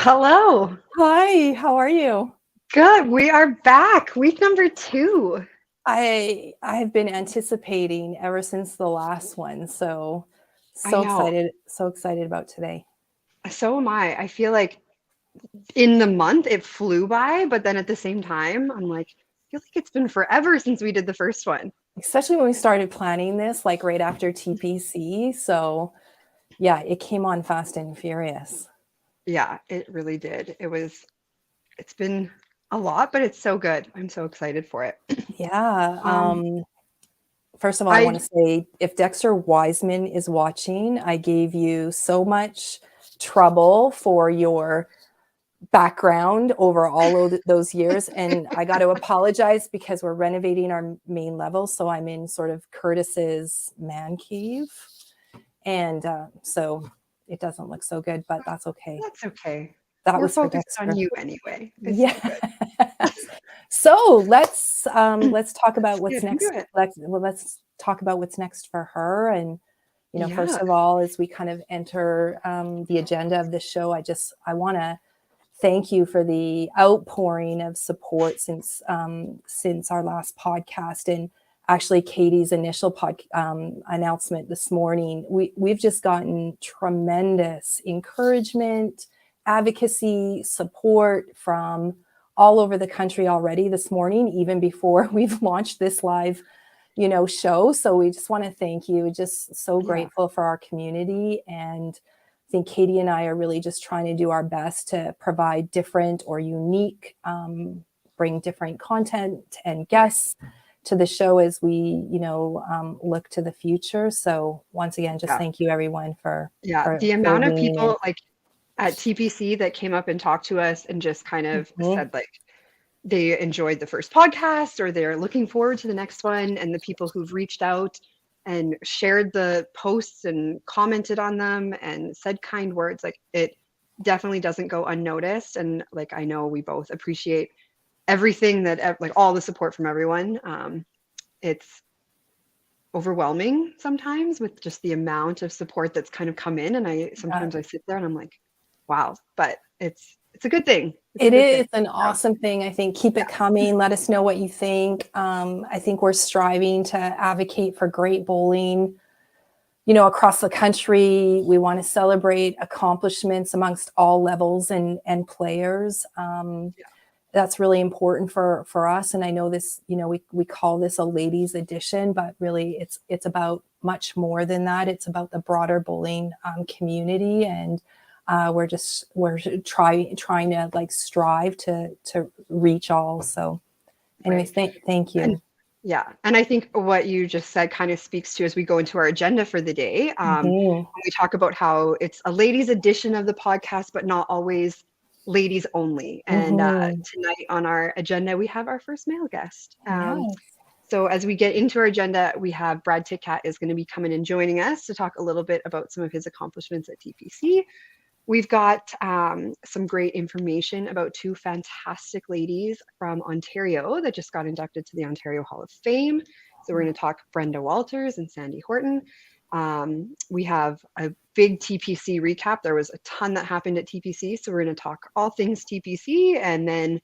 Hello. Hi, how are you? Good. We are back. Week number 2. I've been anticipating ever since the last one, so I know. so excited about today. So am I. I feel like in the month it flew by, but then at the same time, I'm like, I feel like it's been forever since we did the first one. Especially when we started planning this, like right after TPC. So yeah, it came on fast and furious. Yeah, it really did. It's been a lot, but it's so good. I'm so excited for it. Yeah. Um, First of all, I want I to say if Dexter Wiseman is watching, I gave you so much trouble for your background over all of those years. And I got to apologize because we're renovating our main level. So I'm in sort of Curtis's man cave. And so it doesn't look so good, but that's okay. That's okay. That We're was for focused on Dexter. you anyway. It's Yeah. so good. So let's talk about Let's what's get into next. it. Let's talk about what's next for her. And first Yeah. of all, as we kind of enter the agenda of the show, I want to thank you for the outpouring of support since our last podcast, and actually Katie's initial announcement this morning. We've just gotten tremendous encouragement, advocacy, support from all over the country already this morning, even before we've launched this live show. So we just want to thank you. Just so Yeah. grateful for our community. And I think Katie and I are really just trying to do our best to provide different or unique, bring different content and guests to the show as we, look to the future. So once again, just Yeah. thank you everyone for Yeah. for The for amount of leaning in. people like at TPC that came up and talked to us and just kind of Mhm. said like they enjoyed the first podcast or they're looking forward to the next one, and the people who've reached out and shared the posts and commented on them and said kind words, like it definitely doesn't go unnoticed. And like I know we both appreciate everything that like all the support from everyone. It's overwhelming sometimes with just the amount of support that's kind of come in, and I Uh, sometimes I sit there and I'm like, wow, but it's a good thing. It's a It good thing. is an So, awesome thing. I think keep yeah. it coming. Let us know what you think. I think we're striving to advocate for great bowling, across the country. We want to celebrate accomplishments amongst all levels and players. That's really important for us. And I know this, we call this a ladies edition, but really it's about much more than that. It's about the broader bowling community, and we're trying to like strive to reach all. So anyways, Right. thank And you. yeah, and I think what you just said kind of speaks to as we go into our agenda for the day. Mhm. When we talk about how it's a ladies edition of the podcast, but not always ladies only. And Mhm. tonight on our agenda, we have our first male guest. Yes. So as we get into our agenda, we have Brad Titkat is going to be coming and joining us to talk a little bit about some of his accomplishments at TPC. We've got some great information about two fantastic ladies from Ontario that just got inducted to the Ontario Hall of Fame. So we're going to talk Brenda Walters and Sandy Horton. We have a big TPC recap. There was a ton that happened at TPC. So we're going to talk all things TPC. And then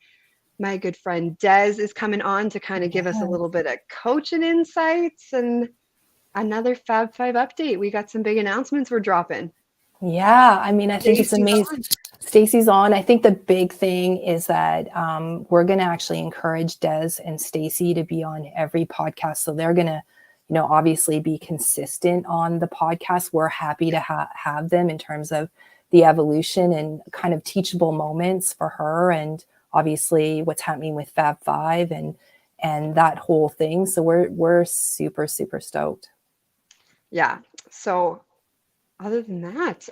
my good friend Des is coming on to kind of give us a little bit of coaching insights and another Fab Five update. We got some big announcements we're dropping. Yeah, I mean, I think it's Stacey's amazing. on. Stacy's on. I think the big thing is that we're going to actually encourage Des and Stacy to be on every podcast. So they're going to, obviously be consistent on the podcast. We're happy to have them in terms of the evolution and kind of teachable moments for her, and obviously what's happening with Fab Five and that whole thing. So we're super super stoked. Yeah. So other than that,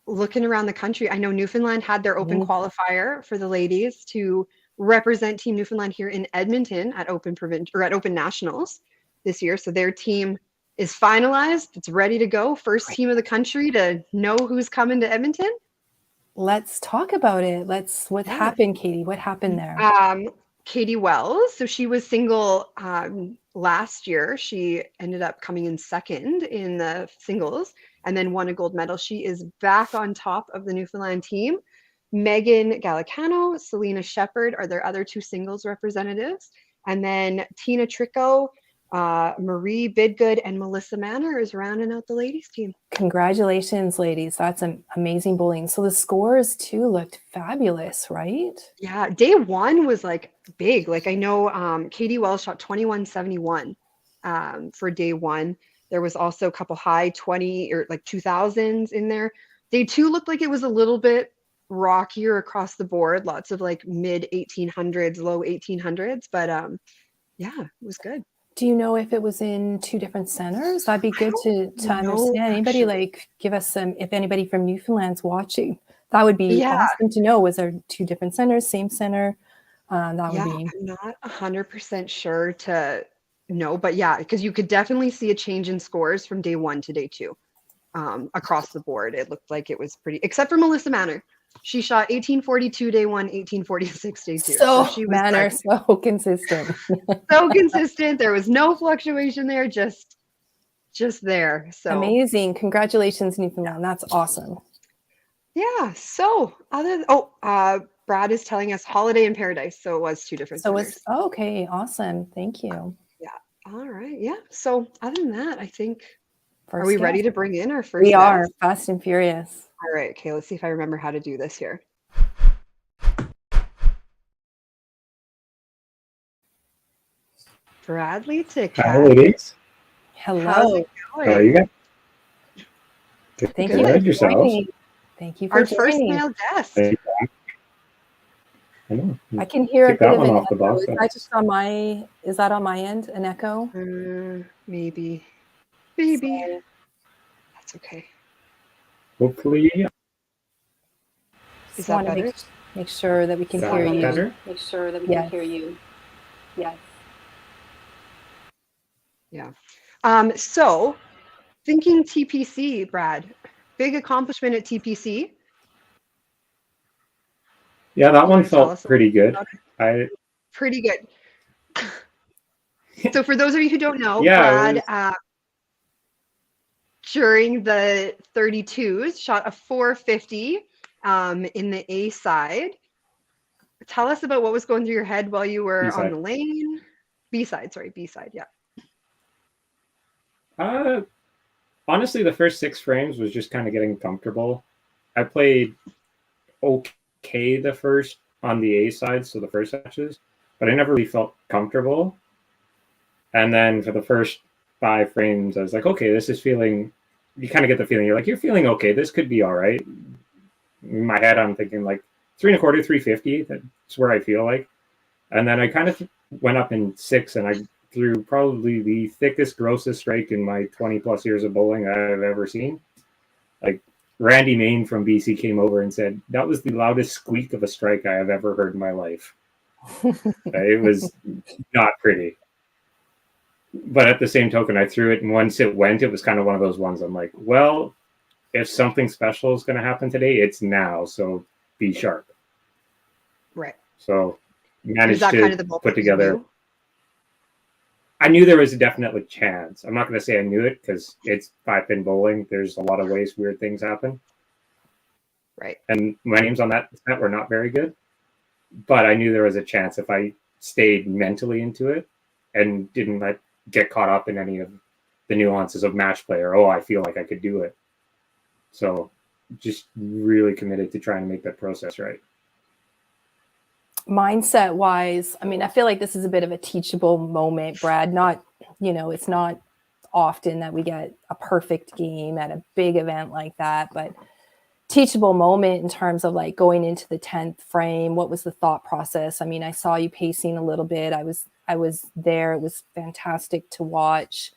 looking around the country, I know Newfoundland had their open Mhm. qualifier for the ladies to represent Team Newfoundland here in Edmonton at Open Provincial or at Open Nationals this year. So their team is finalized. It's ready to go. First team of the country to know who's coming to Edmonton. Let's talk about it. What Yeah. happened, Katie? What happened there? Um, Katie Wells. So she was single last year. She ended up coming in second in the singles and then won a gold medal. She is back on top of the Newfoundland team. Megan Gallicano, Selena Shepard are their other two singles representatives. And then Tina Tricot, Marie Bidgood, and Melissa Manor is rounding out the ladies team. Congratulations, ladies. That's amazing bowling. So the scores too looked fabulous, right? Yeah, day one was like big. Like I know Katie Wells shot 2171 for day one. There was also a couple high 20 or like 2000s in there. Day two looked like it was a little bit rockier across the board. Lots of like mid 1800s, low 1800s. But yeah, it was good. Do you know if it was in two different centers? That'd be good to know, understand. Anybody actually. like give us some, if anybody from Newfoundland's watching, that would be Yeah. awesome to know. Was there two different centers, same center? That would Yeah, be. I'm not 100% sure to know, but yeah, because you could definitely see a change in scores from day one to day two across the board. It looked like it was pretty, except for Melissa Manor. She shot 1842 day one, 1846 day two. So she was Manor, second. so consistent. So consistent. There was no fluctuation there, just there. So Amazing. Congratulations, Newfoundland. That's awesome. yeah. So Brad is telling us Holiday in Paradise. So it was two different centers. Okay, awesome. Thank you. Yeah. All right. Yeah. So other than that, I think, First are we guest. ready to bring in our first We guest? are fast and furious. All right. Okay. Let's see if I remember how to do this here. Bradley Tickett. Hi, ladies. Hello. How's it going? How are you guys? Thank Good. you. Good, yourselves? Joining. Thank you for Our first joining. male guest. Thank you. I know. I can hear Take a bit that of one an off the echo. box. Is that just on my? Is that on my end? An echo? Maybe. So, That's okay. Hopefully, Is just that want to better? make sure that we can Is that hear you. better? Make sure that we can hear you. Yes. Yeah. So thinking TPC, Brad, big accomplishment at TPC. yeah, that one Tell felt us pretty good. about Pretty good. So for those of you who don't know, Yeah, Brad, during the 32s, shot a 450 in the A side. Tell us about what was going through your head while you were on B-side. the lane. B-side, yeah. Honestly, the first 6 frames was just kind of getting comfortable. I played okay the first on the A side, so the first matches, but I never really felt comfortable. And then for the first 5 frames, I was like, okay, this is feeling. You kind of get the feeling you're feeling okay. This could be all right. In my head, I'm thinking like 3.25, 350. That's where I feel like. And then I kind of went up in 6, and I threw probably the thickest, grossest strike in my 20 plus years of bowling I've ever seen. Like Randy Main from BC came over and said, that was the loudest squeak of a strike I have ever heard in my life. It was not pretty. But at the same token, I threw it, and once it went, it was kind of one of those ones I'm like, well, if something special is going to happen today, it's now. So be sharp. Right. So managed that to kind of the ballpark put together. you knew? I knew there was a definitely chance. I'm not going to say I knew it because it's 5-pin bowling. There's a lot of ways weird things happen. Right. And my names on that set were not very good. But I knew there was a chance if I stayed mentally into it and didn't get caught up in any of the nuances of match play or, I feel like I could do it. So just really committed to trying to make that process right. Mindset wise, I mean, I feel like this is a bit of a teachable moment, Brad. Not, it's not often that we get a perfect game at a big event like that, but teachable moment in terms of like going into the 10th frame. What was the thought process? I mean, I saw you pacing a little bit. I was there. It was fantastic to watch.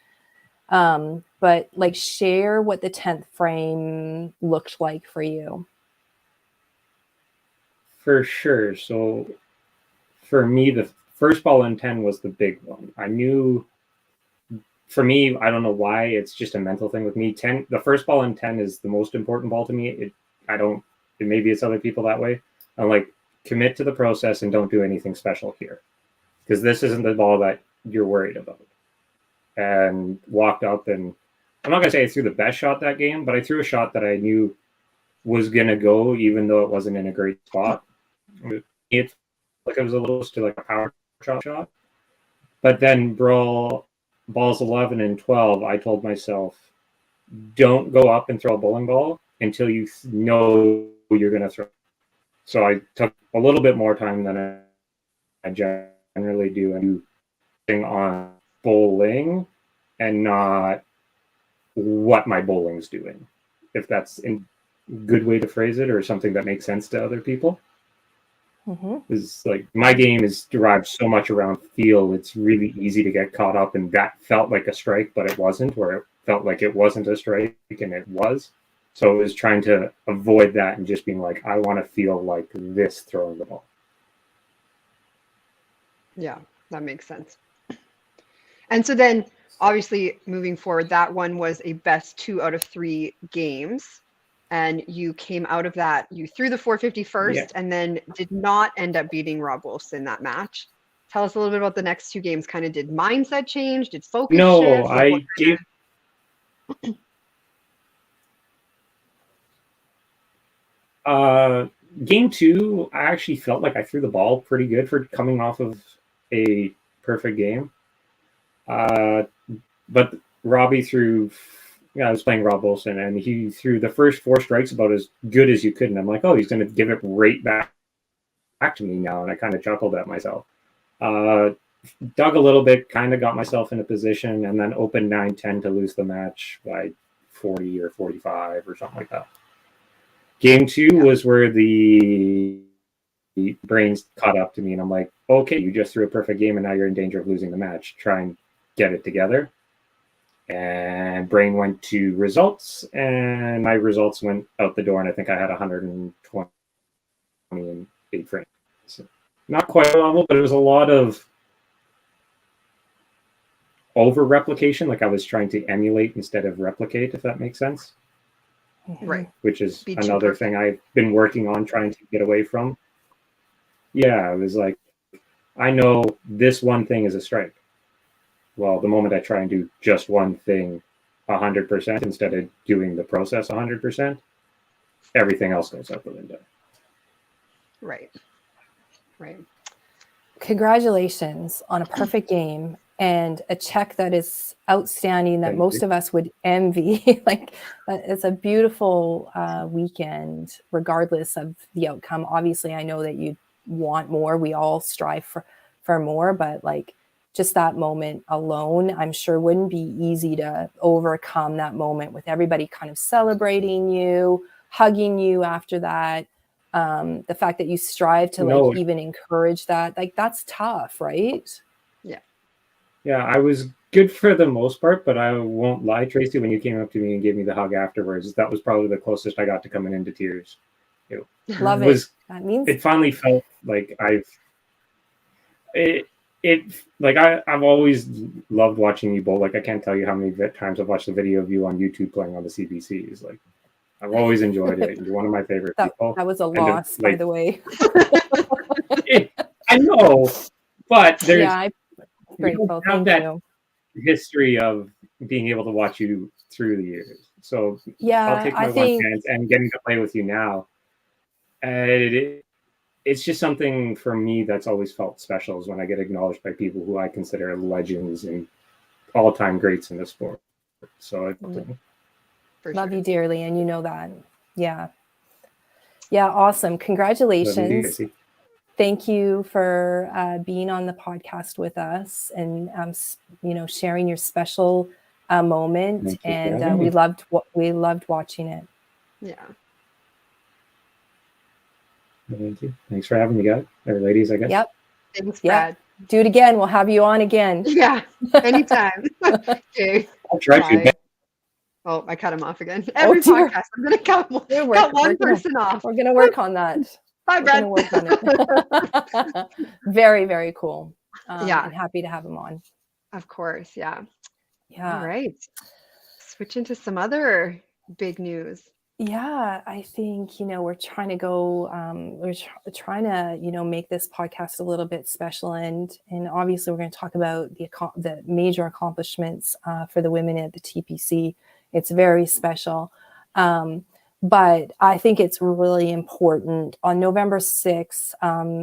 But like share what the 10th frame looked like for you. For sure. So for me, the first ball in 10 was the big one. I knew, for me, I don't know why, it's just a mental thing with me. The first ball in 10 is the most important ball to me. Maybe it's other people that way. I'm like, commit to the process and don't do anything special here. because this isn't the ball that you're worried about. And walked up, and I'm not going to say I threw the best shot that game, but I threw a shot that I knew was going to go, even though it wasn't in a great spot. It like it was a little close to like a power shot. But then balls 11 and 12, I told myself, don't go up and throw a bowling ball until you know you're going to throw. So I took a little bit more time than I generally do, and thing on bowling and not what my bowling's doing, if that's a good way to phrase it or something that makes sense to other people. Is like my game is derived so much around feel. It's really easy to get caught up, and that felt like a strike, but it wasn't, where it felt like it wasn't a strike and it was. So it was trying to avoid that and just being like, I want to feel like this throwing the ball. Yeah, that makes sense. And so then obviously moving forward, that one was a best 2 out of 3 games. And you came out of that, you threw the 450 first, Yeah. and then did not end up beating Rob Wolfson that match. Tell us a little bit about the next 2 games. Kind of, did mindset change? Did focus No, shift? I gave. Game 2, I actually felt like I threw the ball pretty good for coming off of a perfect game. But Robbie threw. Yeah, I was playing Rob Olsen, and he threw the first 4 strikes about as good as you could. And I'm like, oh, he's going to give it right back to me now. And I kind of chuckled at myself. Dug a little bit, kind of got myself in a position, and then opened 9-10 to lose the match by 40 or 45 or something like that. Game 2 was where the brains caught up to me, and I'm like, okay, you just threw a perfect game, and now you're in danger of losing the match. Try and get it together. And brain went to results, and my results went out the door, and I think I had 128 frames. So not quite a level, but it was a lot of over replication. Like I was trying to emulate instead of replicate, if that makes sense. Right. Which is Be too another perfect. thing I've been working on, trying to get away from. Yeah, it was like, I know this one thing is a strike. Well, the moment I try and do just one thing 100% instead of doing the process 100%, everything else goes out the window. Right. Right. Congratulations on a perfect game and a check that is outstanding, that Thank most you. of us would envy. Like, it's a beautiful weekend, regardless of the outcome. Obviously, I know that you want more. We all strive for more, but like, just that moment alone, I'm sure wouldn't be easy to overcome that moment with everybody kind of celebrating you, hugging you after that. The fact that you strive to like even encourage that, like that's tough, right? Yeah, I was good for the most part, but I won't lie, Tracy, when you came up to me and gave me the hug afterwards, that was probably the closest I got to coming into tears. Love it. That means it finally felt like I've always loved watching you bowl. Like I can't tell you how many times I've watched the video of you on YouTube playing on the CBCs. Like I've always enjoyed it. You're one of my favorite people. That was a loss, by the way. I know, but there's grateful. Have that history of being able to watch you through the years. So yeah, I'll take my one chance, and getting to play with you now. It's just something for me that's always felt special is when I get acknowledged by people who I consider legends and all-time greats in the sport. So love you dearly, and you know that. Yeah, awesome. Congratulations. Thank you for being on the podcast with us and sharing your special moment. And we loved watching it. Yeah. Thank you. Thanks for having me, guys or ladies, I guess. Yep. Thanks, Brad. Do it again. We'll have you on again. Yeah. Anytime. Okay. I'll try to. Oh, I cut him off again. Every podcast, I'm going to cut one person off. We're going to work on that. Bye, Brad. Work on it. Very, very cool. Yeah. I'm happy to have him on. Of course. Yeah. Yeah. All right. Switch into some other big news. Yeah, I think, we're trying to go, trying to, make this podcast a little bit special. And obviously, we're going to talk about the major accomplishments for the women at the TPC. It's very special. But I think it's really important. On November 6th,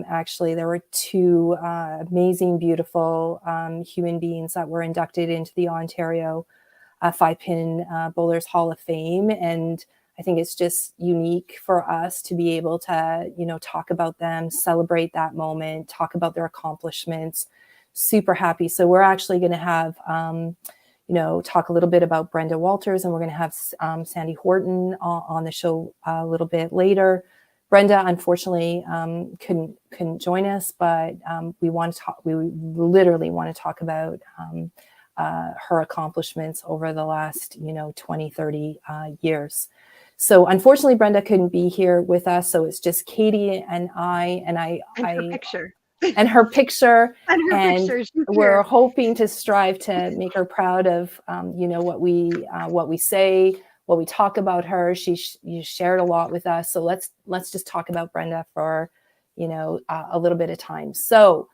actually, there were two amazing, beautiful human beings that were inducted into the Ontario 5-Pin Bowlers Hall of Fame. And I think it's just unique for us to be able to, talk about them, celebrate that moment, talk about their accomplishments. Super happy. So we're actually going to have, talk a little bit about Brenda Walters, and we're going to have Sandy Horton on the show a little bit later. Brenda, unfortunately, couldn't join us, but we literally want to talk about her accomplishments over the last, 20, 30 years. So unfortunately, Brenda couldn't be here with us. So it's just Katie and I, and her picture. And her picture. And her and picture. We're hoping to strive to make her proud of, what we say, what we talk about her. You shared a lot with us. So let's just talk about Brenda for, a little bit of time. So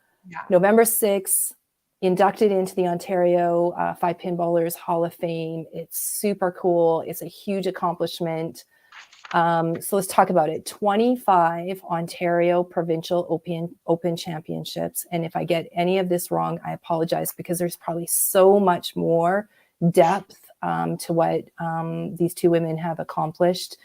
November 6th, inducted into the Ontario 5-Pin Bowlers Hall of Fame. It's super cool. It's a huge accomplishment. So let's talk about it. 25 Ontario Provincial Open Championships. And if I get any of this wrong, I apologize, because there's probably so much more depth to what these two women have accomplished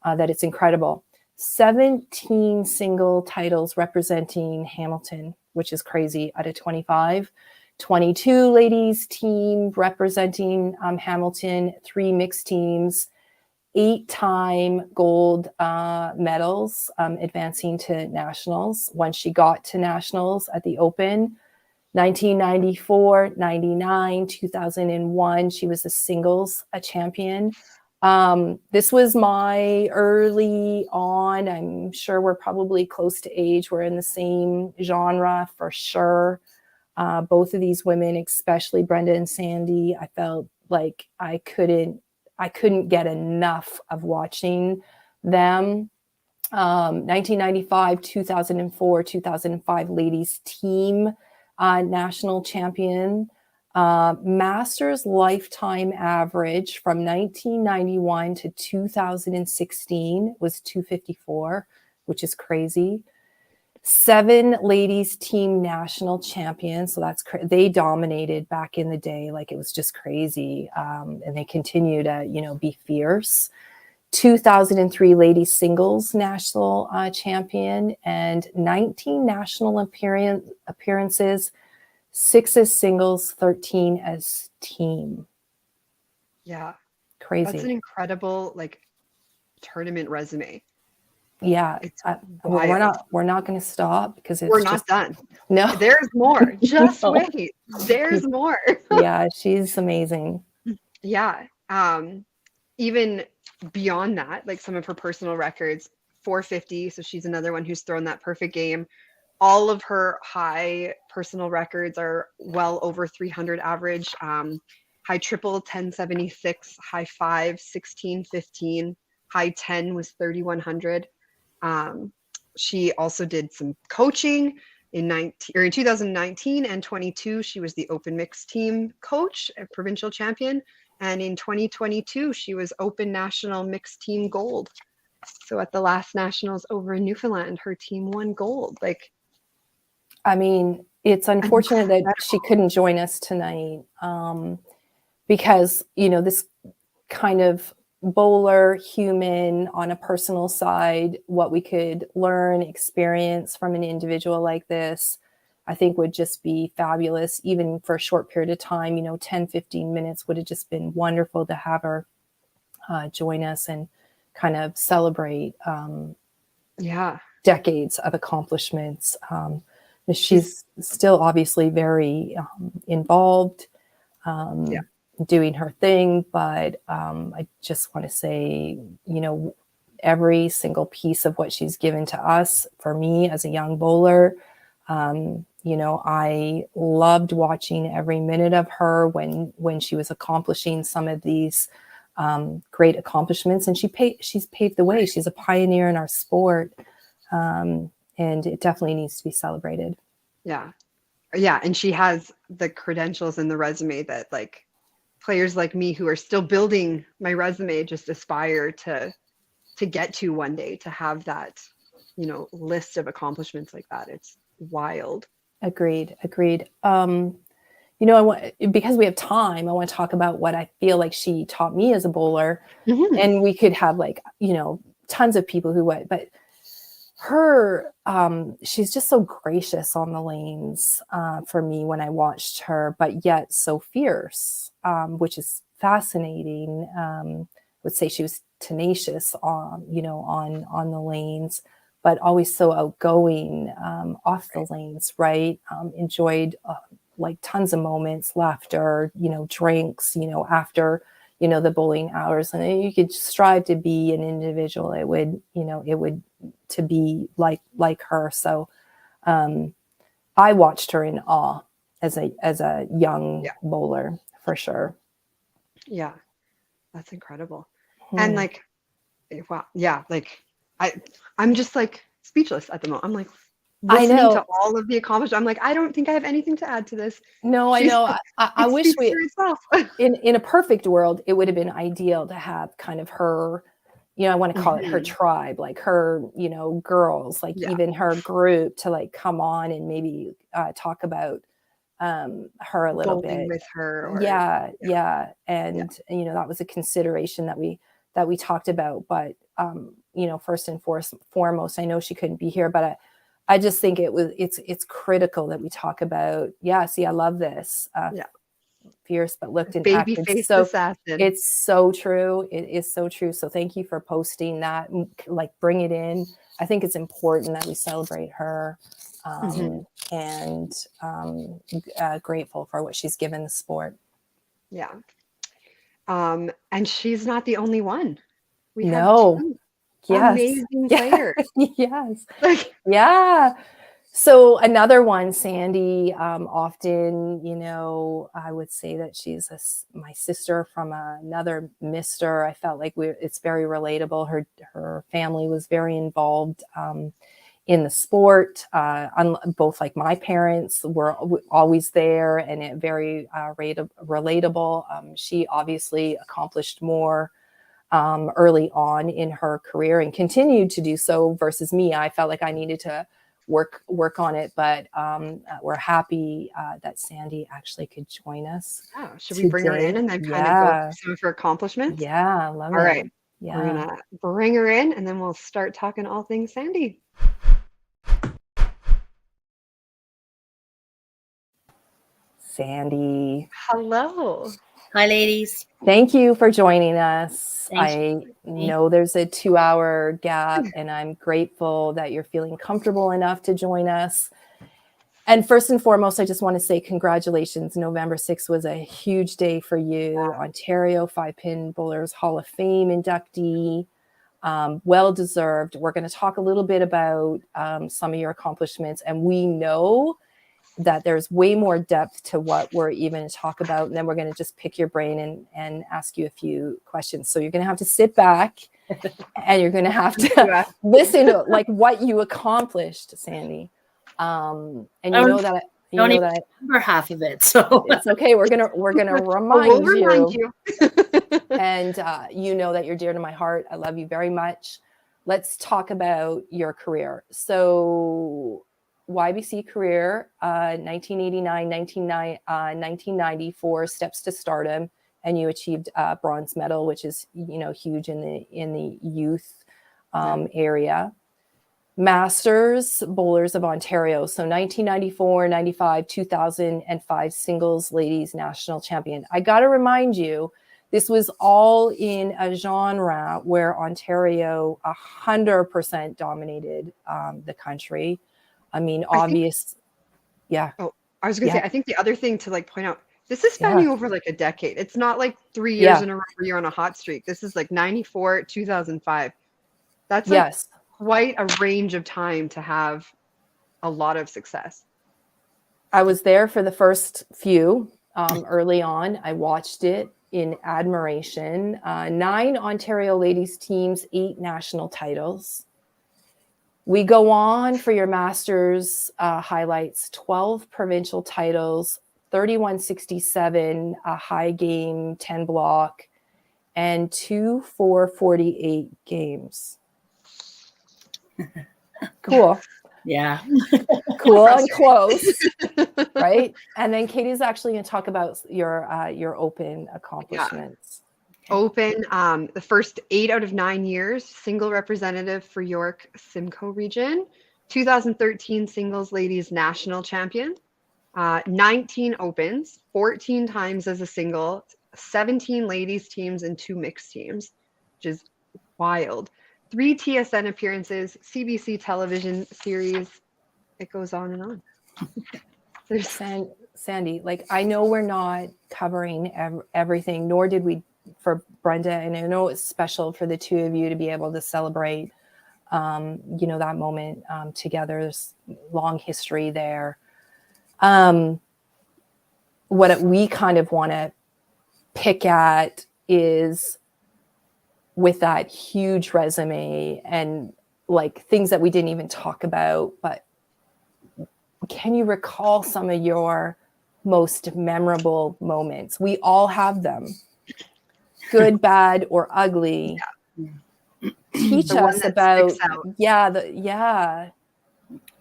that it's incredible. 17 single titles representing Hamilton, which is crazy, out of 25. 22 ladies team representing Hamilton, 3 mixed teams, 8-time gold medals, advancing to nationals. When she got to nationals at the Open, 1994, 99, 2001, she was a singles champion. This was my early on. I'm sure we're probably close to age. We're in the same genre for sure. Both of these women, especially Brenda and Sandy, I felt like I couldn't get enough of watching them. 1995, 2004, 2005 ladies team national champion. Masters lifetime average from 1991 to 2016 was 254, which is crazy. 7 ladies team national champions. So they dominated back in the day. Like, it was just crazy. And they continue to, be fierce. 2003 ladies singles national champion, and 19 national appearances, 6 as singles, 13 as team. Yeah. Crazy. That's an incredible tournament resume. Yeah, we're not going to stop, because we're not done. No, there's more. Just wait. There's more. Yeah, she's amazing. Yeah. Even beyond that, like some of her personal records, 450. So she's another one who's thrown that perfect game. All of her high personal records are well over 300 average. High triple 1076, high 5 1615, high 10 was 3100. She also did some coaching in 2019 and 22. She was the Open Mixed Team coach, a provincial champion, and in 2022 she was Open National Mixed Team Gold. So at the last nationals over in Newfoundland, her team won gold. I mean, it's unfortunate that she couldn't join us tonight, because this kind of bowler, human, on a personal side, what we could learn, experience from an individual like this, I think would just be fabulous. Even for a short period of time, 10, 15 minutes would have just been wonderful to have her join us and kind of celebrate decades of accomplishments. She's still obviously very involved, doing her thing, but I just want to say, every single piece of what she's given to us, for me as a young bowler, I loved watching every minute of her when she was accomplishing some of these great accomplishments, and she's paved the way. She's a pioneer in our sport, and it definitely needs to be celebrated. Yeah. Yeah. And she has the credentials and the resume that like players like me who are still building my resume just aspire to get to one day, to have that, you know, list of accomplishments like that. It's wild. Agreed. You know, because we have time, I want to talk about what I feel like she taught me as a bowler. Mhm. And we could have like, you know, tons of people who would, but her, she's just so gracious on the lanes for me when I watched her, but yet so fierce, which is fascinating. I would say she was tenacious on, you know, on the lanes, but always so outgoing off the lanes, right? Enjoyed like tons of moments, laughter, you know, drinks, you know, after, you know, the bowling hours. And you could strive to be an individual. It would, you know, it would to be like her. So I watched her in awe as a young bowler, for sure. Yeah. That's incredible. And like, wow. Yeah. Like I'm just like speechless at the moment. I'm like I listening know. to all of the accomplishments. I'm like, I don't think I have anything to add to this. No, I know. I wish speaks for itself. in a perfect world, it would have been ideal to have kind of her, you know, I want to call it her tribe, like her, you know, girls, like even her group to like come on and maybe talk about her a little bowling bit with her. Or, yeah. And you know, that was a consideration that we talked about. But you know, first and foremost, I know she couldn't be here, but I just think it's critical that we talk about. Yeah, see, I love this. Fierce but looked and baby acted faced so assassin. It's so true. It is so true. So thank you for posting that. Like, bring it in. I think it's important that we celebrate her, and grateful for what she's given the sport. Yeah. And she's not the only one. We have two amazing players. Yes. Yeah. So another one, Sandy, often, you know, I would say that she's my sister from another mister. I felt like it's very relatable. Her family was very involved in the sport. Both like my parents were always there, and it very relatable. She obviously accomplished more early on in her career and continued to do so versus me. I felt like I needed to work on it, but we're happy that Sandy actually could join us. Oh, should we bring her in and then kind of go through some of her accomplishments? Yeah, I love it. All right. Yeah. We're gonna bring her in and then we'll start talking all things Sandy. Sandy. Hello. Hi, ladies. Thank you for joining us. Thanks. I know there's a 2-hour gap, and I'm grateful that you're feeling comfortable enough to join us. And first and foremost, I just want to say congratulations. November 6th was a huge day for you. Ontario 5-Pin Bowlers Hall of Fame inductee. Well-deserved. We're going to talk a little bit about some of your accomplishments, and we know that there's way more depth to what we're even going to talk about. And then we're going to just pick your brain and ask you a few questions. So you're going to have to sit back and you're going to have to listen to like what you accomplished, Sandy. And you know that I remember half of it, so it's okay. We're gonna remind you. And you know that you're dear to my heart. I love you very much. Let's talk about your career. So YBC career, 1989, 1994, steps to stardom, and you achieved a bronze medal, which is, you know, huge in the youth area. Masters Bowlers of Ontario. So 1994, 95, 2005 singles ladies national champion. I got to remind you, this was all in a genre where Ontario 100% dominated the country. I mean, obvious. Yeah. Oh, I was going to say, I think the other thing to like point out, this is spanning over like a decade. It's not like 3 years in a row where you're on a hot streak. This is like 94, 2005. That's like quite a range of time to have a lot of success. I was there for the first few early on. I watched it. in admiration. 9 Ontario ladies teams, 8 national titles. We go on for your Masters highlights, 12 provincial titles, 3167, a high game, 10 block, and 2 448 games. Cool. Yeah. Cool and close, right? And then Katie's actually going to talk about your open accomplishments. Open, the first 8 out of 9 years, single representative for York Simcoe region, 2013 singles ladies national champion, 19 opens, 14 times as a single, 17 ladies teams and 2 mixed teams, which is wild. 3 TSN appearances, CBC television series. It goes on and on. There's Sandy, like, I know we're not covering everything, nor did we for Brenda, and I know it's special for the two of you to be able to celebrate, that moment together. There's long history there. What we kind of want to pick at is, with that huge resume and like things that we didn't even talk about, but can you recall some of your most memorable moments? We all have them, good, bad, or ugly. Teach The one us that about, sticks out.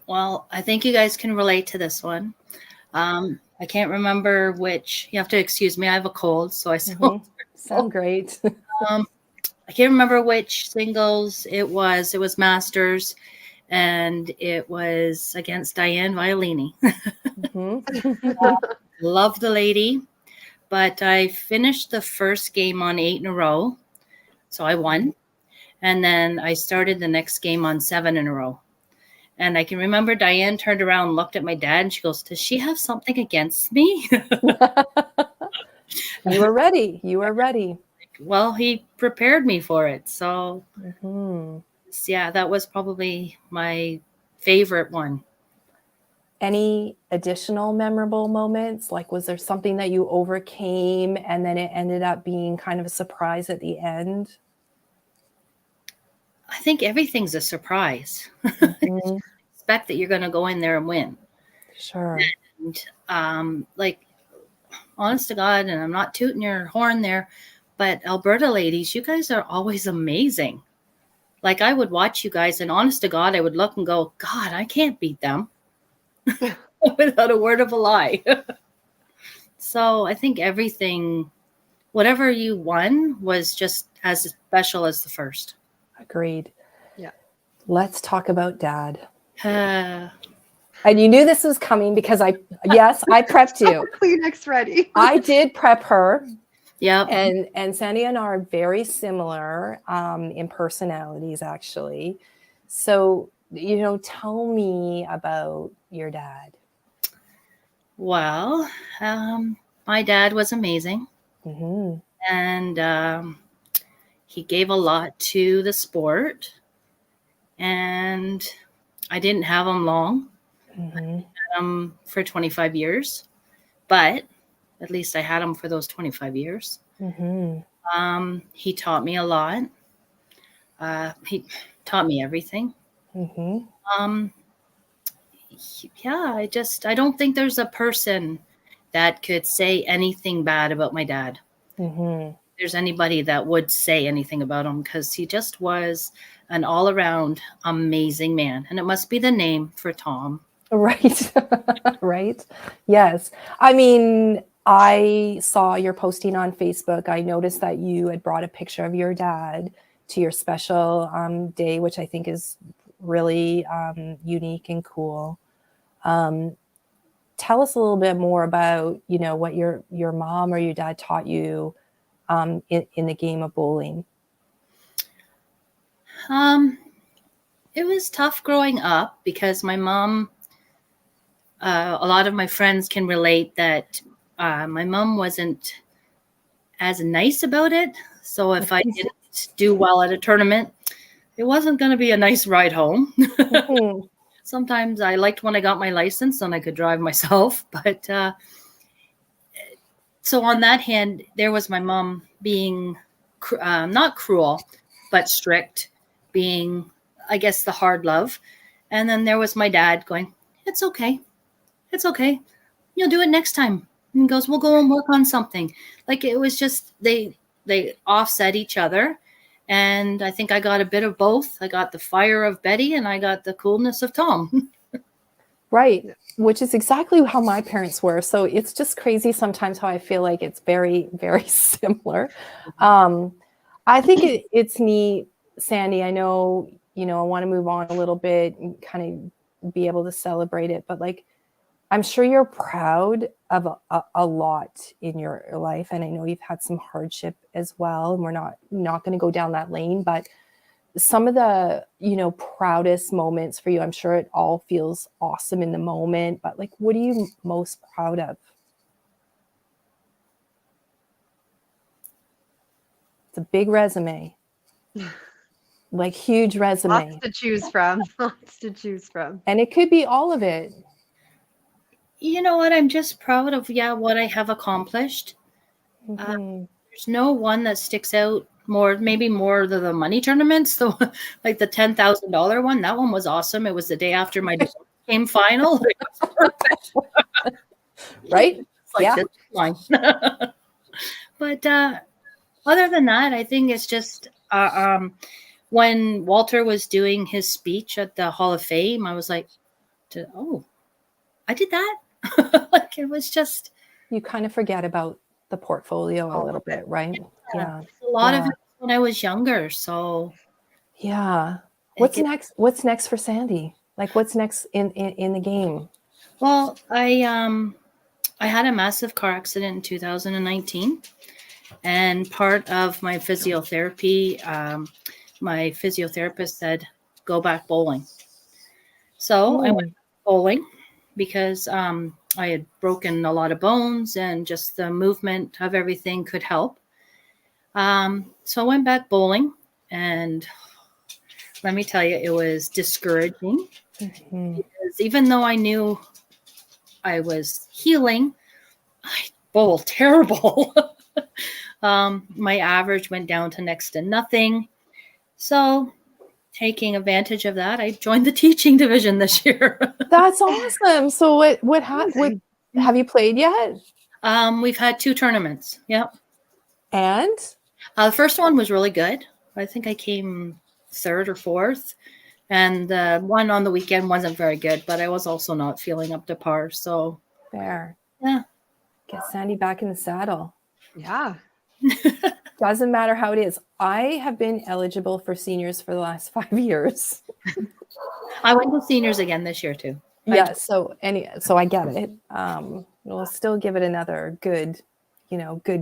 Well, I think you guys can relate to this one. I can't remember which. You have to excuse me. I have a cold, so I Sound great. I can't remember which singles it was. It was Masters, and it was against Diane Violini. Love the lady, but I finished the first game on 8 in a row, so I won. And then I started the next game on 7 in a row. And I can remember Diane turned around, looked at my dad, and she goes, "Does she have something against me?" You were ready. You were ready. Well, he prepared me for it. So, Mm-hmm. yeah, that was probably my favorite one. Any additional memorable moments? Like, was there something that you overcame and then it ended up being kind of a surprise at the end? I think everything's a surprise. Mm-hmm. Expect that you're going to go in there and win. Sure. And like, honest to God, and I'm not tooting your horn there, but Alberta ladies, you guys are always amazing. Like, I would watch you guys, and honest to God, I would look and go, God, I can't beat them without a word of a lie. So I think everything, whatever you won, was just as special as the first. Agreed. Yeah. Let's talk about Dad. Uh, And you knew this was coming because I prepped you. Kleenex ready. I did prep her. yeah. And Sandy and I are very similar in personalities, actually. So, tell me about your dad. Well, my dad was amazing. Mm-hmm. And he gave a lot to the sport. And I didn't have him long. Mm-hmm. For 25 years, but at least I had him for those 25 years. Mm-hmm. He taught me a lot. He taught me everything. Mm-hmm. Yeah, I don't think there's a person that could say anything bad about my dad. Mm-hmm. There's anybody that would say anything about him, because he just was an all-around amazing man. And it must be the name for Tom. Right. Right. Yes. I mean, I saw your posting on Facebook. I noticed that you had brought a picture of your dad to your special day, which I think is really unique and cool. Tell us a little bit more about, what your mom or your dad taught you in the game of bowling. It was tough growing up because my mom, a lot of my friends can relate that my mom wasn't as nice about it. So if I didn't do well at a tournament, it wasn't going to be a nice ride home. Mm-hmm. Sometimes I liked when I got my license and I could drive myself, but so on that hand, there was my mom being not cruel, but strict, being, I guess, the hard love. And then there was my dad going, it's okay. It's okay. You'll do it next time. And he goes, we'll go and work on something. Like, it was just, they offset each other. And I think I got a bit of both. I got the fire of Betty and I got the coolness of Tom. Right. Which is exactly how my parents were. So it's just crazy sometimes how I feel like it's very, very similar. I think it's neat, Sandy. I know, I want to move on a little bit and kind of be able to celebrate it, but like, I'm sure you're proud of a lot in your life. And I know you've had some hardship as well. And we're not going to go down that lane, but some of the, proudest moments for you, I'm sure it all feels awesome in the moment, but like, what are you most proud of? It's a big resume, like huge resume. Lots to choose from. Lots to choose from. And it could be all of it. You know what? I'm just proud of, what I have accomplished. Mhm. There's no one that sticks out more, maybe more the money tournaments, like the $10,000 one. That one was awesome. It was the day after my game final. Right? It's like, Yeah. this is mine. But other than that, I think it's just when Walter was doing his speech at the Hall of Fame, I was like, oh, I did that. Like, it was just, You kind of forget about the portfolio a little bit, right? Yeah. a lot of it when I was younger. So yeah. What's next? What's next for Sandy? Like, what's next in the game? Well, I had a massive car accident in 2019, and part of my physiotherapy, my physiotherapist said, go back bowling. So I went bowling because I had broken a lot of bones and just the movement of everything could help. So I went back bowling, and let me tell you, it was discouraging. Because even though I knew I was healing, I bowled terrible. My average went down to next to nothing. So taking advantage of that, I joined the teaching division this year. That's awesome. So what have you played yet? We've had 2 tournaments. Yep. And The first one was really good. I think I came 3rd or 4th. And the one on the weekend wasn't very good, but I was also not feeling up to par. So there. Yeah. Get Sandy back in the saddle. Yeah. Doesn't matter how it is. I have been eligible for seniors for the last 5 years. I went to seniors again this year too. Yeah. So I get it. We'll still give it another good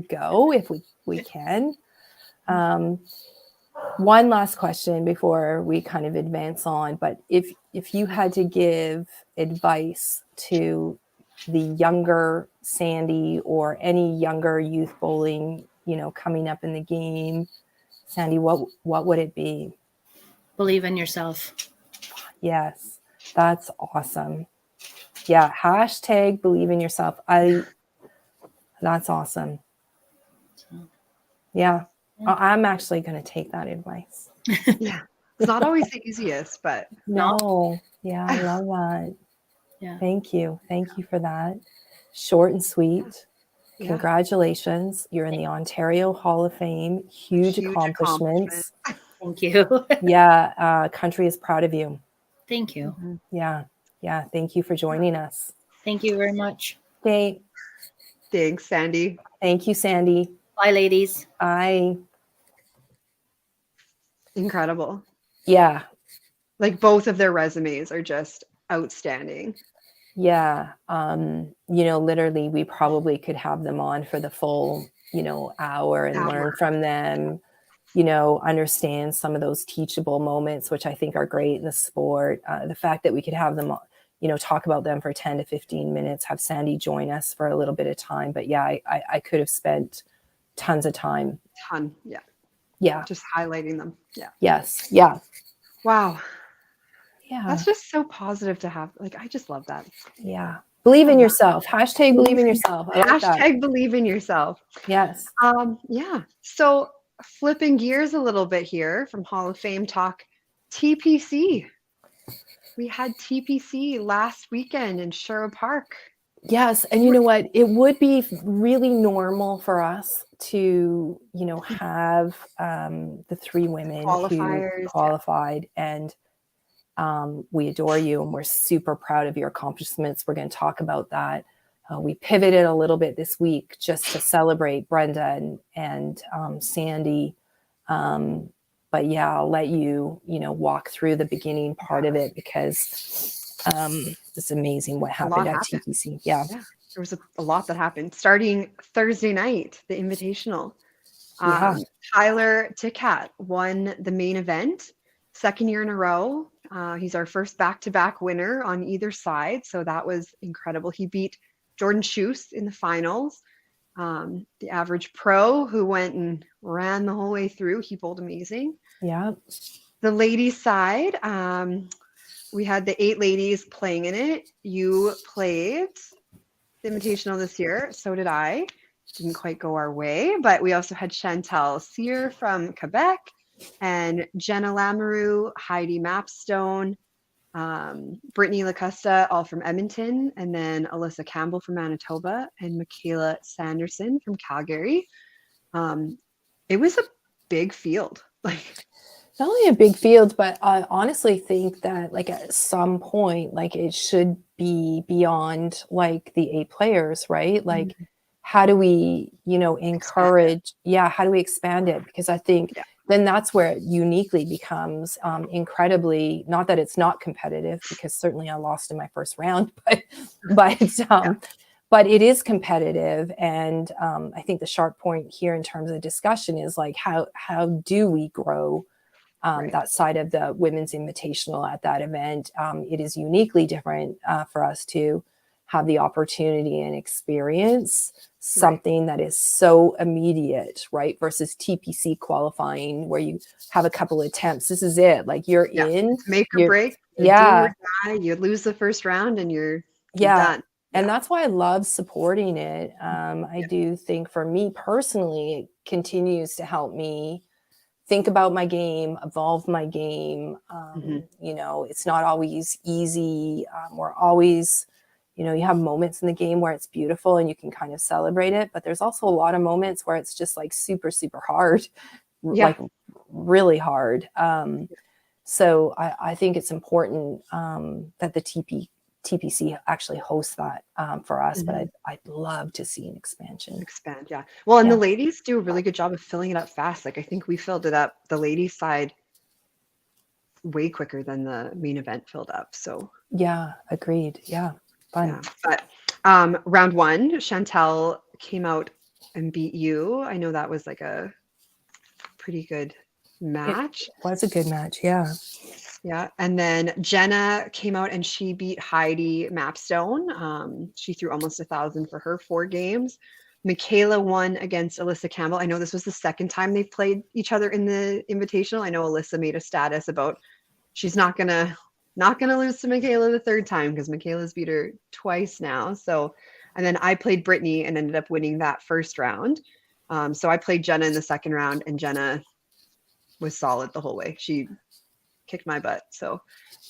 go if we can. One last question before we kind of advance on, but if you had to give advice to the younger Sandy or any younger youth bowling, coming up in the game, Sandy, what would it be? Believe in yourself. Yes, that's awesome. Yeah, # believe in yourself. That's awesome. Yeah. I'm actually going to take that advice. Yeah. It's not always the easiest, but no. Yeah, I love that. Yeah. Thank you. Thank you for that. Short and sweet. Yeah. Congratulations. You're in the Ontario Hall of Fame. Huge accomplishments. Thank you. Yeah. Country is proud of you. Thank you. Yeah. Yeah. Thank you for joining us. Thank you very much. Okay. Thanks, Sandy. Thank you, Sandy. Bye, ladies. Bye. Incredible. Yeah. Like, both of their resumes are just outstanding. Yeah. Literally we probably could have them on for the full, hour and learn from them, understand some of those teachable moments, which I think are great in the sport. The fact that we could have them, talk about them for 10 to 15 minutes, have Sandy join us for a little bit of time. But yeah, I could have spent tons of time. Yeah. Yeah. Just highlighting them. Yeah. Yes. Yeah. Wow. Yeah. That's just so positive to have. Like, I just love that. Yeah. Believe in yourself. Hashtag believe in yourself. I like that. Hashtag believe in yourself. Yes. Yeah. So flipping gears a little bit here from Hall of Fame talk, TPC. We had TPC last weekend in Sherwood Park. Yes. And you know what? It would be really normal for us to, you know, have the 3 women Qualifiers, who qualified. And we adore you and we're super proud of your accomplishments. We're going to talk about that. We pivoted a little bit this week just to celebrate Brenda and Sandy. But yeah, I'll let you, you know, walk through the beginning part of it because it's amazing what happened at TPC. Yeah. There was a lot that happened. Starting Thursday night, the Invitational. Tyler Ticat won the main event, 2nd year in a row. He's our first back-to-back winner on either side, so that was incredible. He beat Jordan Schuss in the finals. The average pro who went and ran the whole way through. He bowled amazing. Yeah. The ladies' side, we had the 8 ladies playing in it. You played the Invitational this year. So did I. Didn't quite go our way, but we also had Chantal Cyr from Quebec and Jenna Lamoureux, Heidi Mapstone, Brittany Lacosta, all from Edmonton, and then Alyssa Campbell from Manitoba and Michaela Sanderson from Calgary. It was a big field. Like, not only a big field, but I honestly think that like at some point, like it should be beyond like the 8 players, right? Like, how do we, you know, encourage? How do we expand it? Because I think then that's where it uniquely becomes incredibly, not that it's not competitive, because certainly I lost in my first round, but it is competitive. And I think the sharp point here in terms of discussion is like, how do we grow that side of the Women's Invitational at that event? It is uniquely different for us to have the opportunity and experience something that is so immediate, right? Versus TPC qualifying where you have a couple of attempts. This is it. Like you're in. Make or break. Do or die. You lose the first round and you're done. And that's why I love supporting it. I do think for me personally, it continues to help me think about my game, evolve my game. You know, it's not always easy. We're always, you know, you have moments in the game where it's beautiful and you can kind of celebrate it, but there's also a lot of moments where it's just like super, super hard, like really hard. So I think it's important that the TPC actually hosts that for us, but I'd love to see an expansion. Well, and the ladies do a really good job of filling it up fast. Like I think we filled it up, the ladies side, way quicker than the main event filled up. So yeah, agreed. Yeah, fun. But round 1, Chantal came out and beat you. I know that was like a pretty good match. It was a good match. Yeah. And then Jenna came out and she beat Heidi Mapstone. She threw almost 1,000 for her 4 games. Michaela won against Alyssa Campbell. I know this was the second time they've played each other in the Invitational. I know Alyssa made a status about she's not gonna lose to Michaela the 3rd time because Michaela's beat her twice now. So, and then I played Brittany and ended up winning that first round. So I played Jenna in the 2nd round and Jenna was solid the whole way. She kicked my butt. So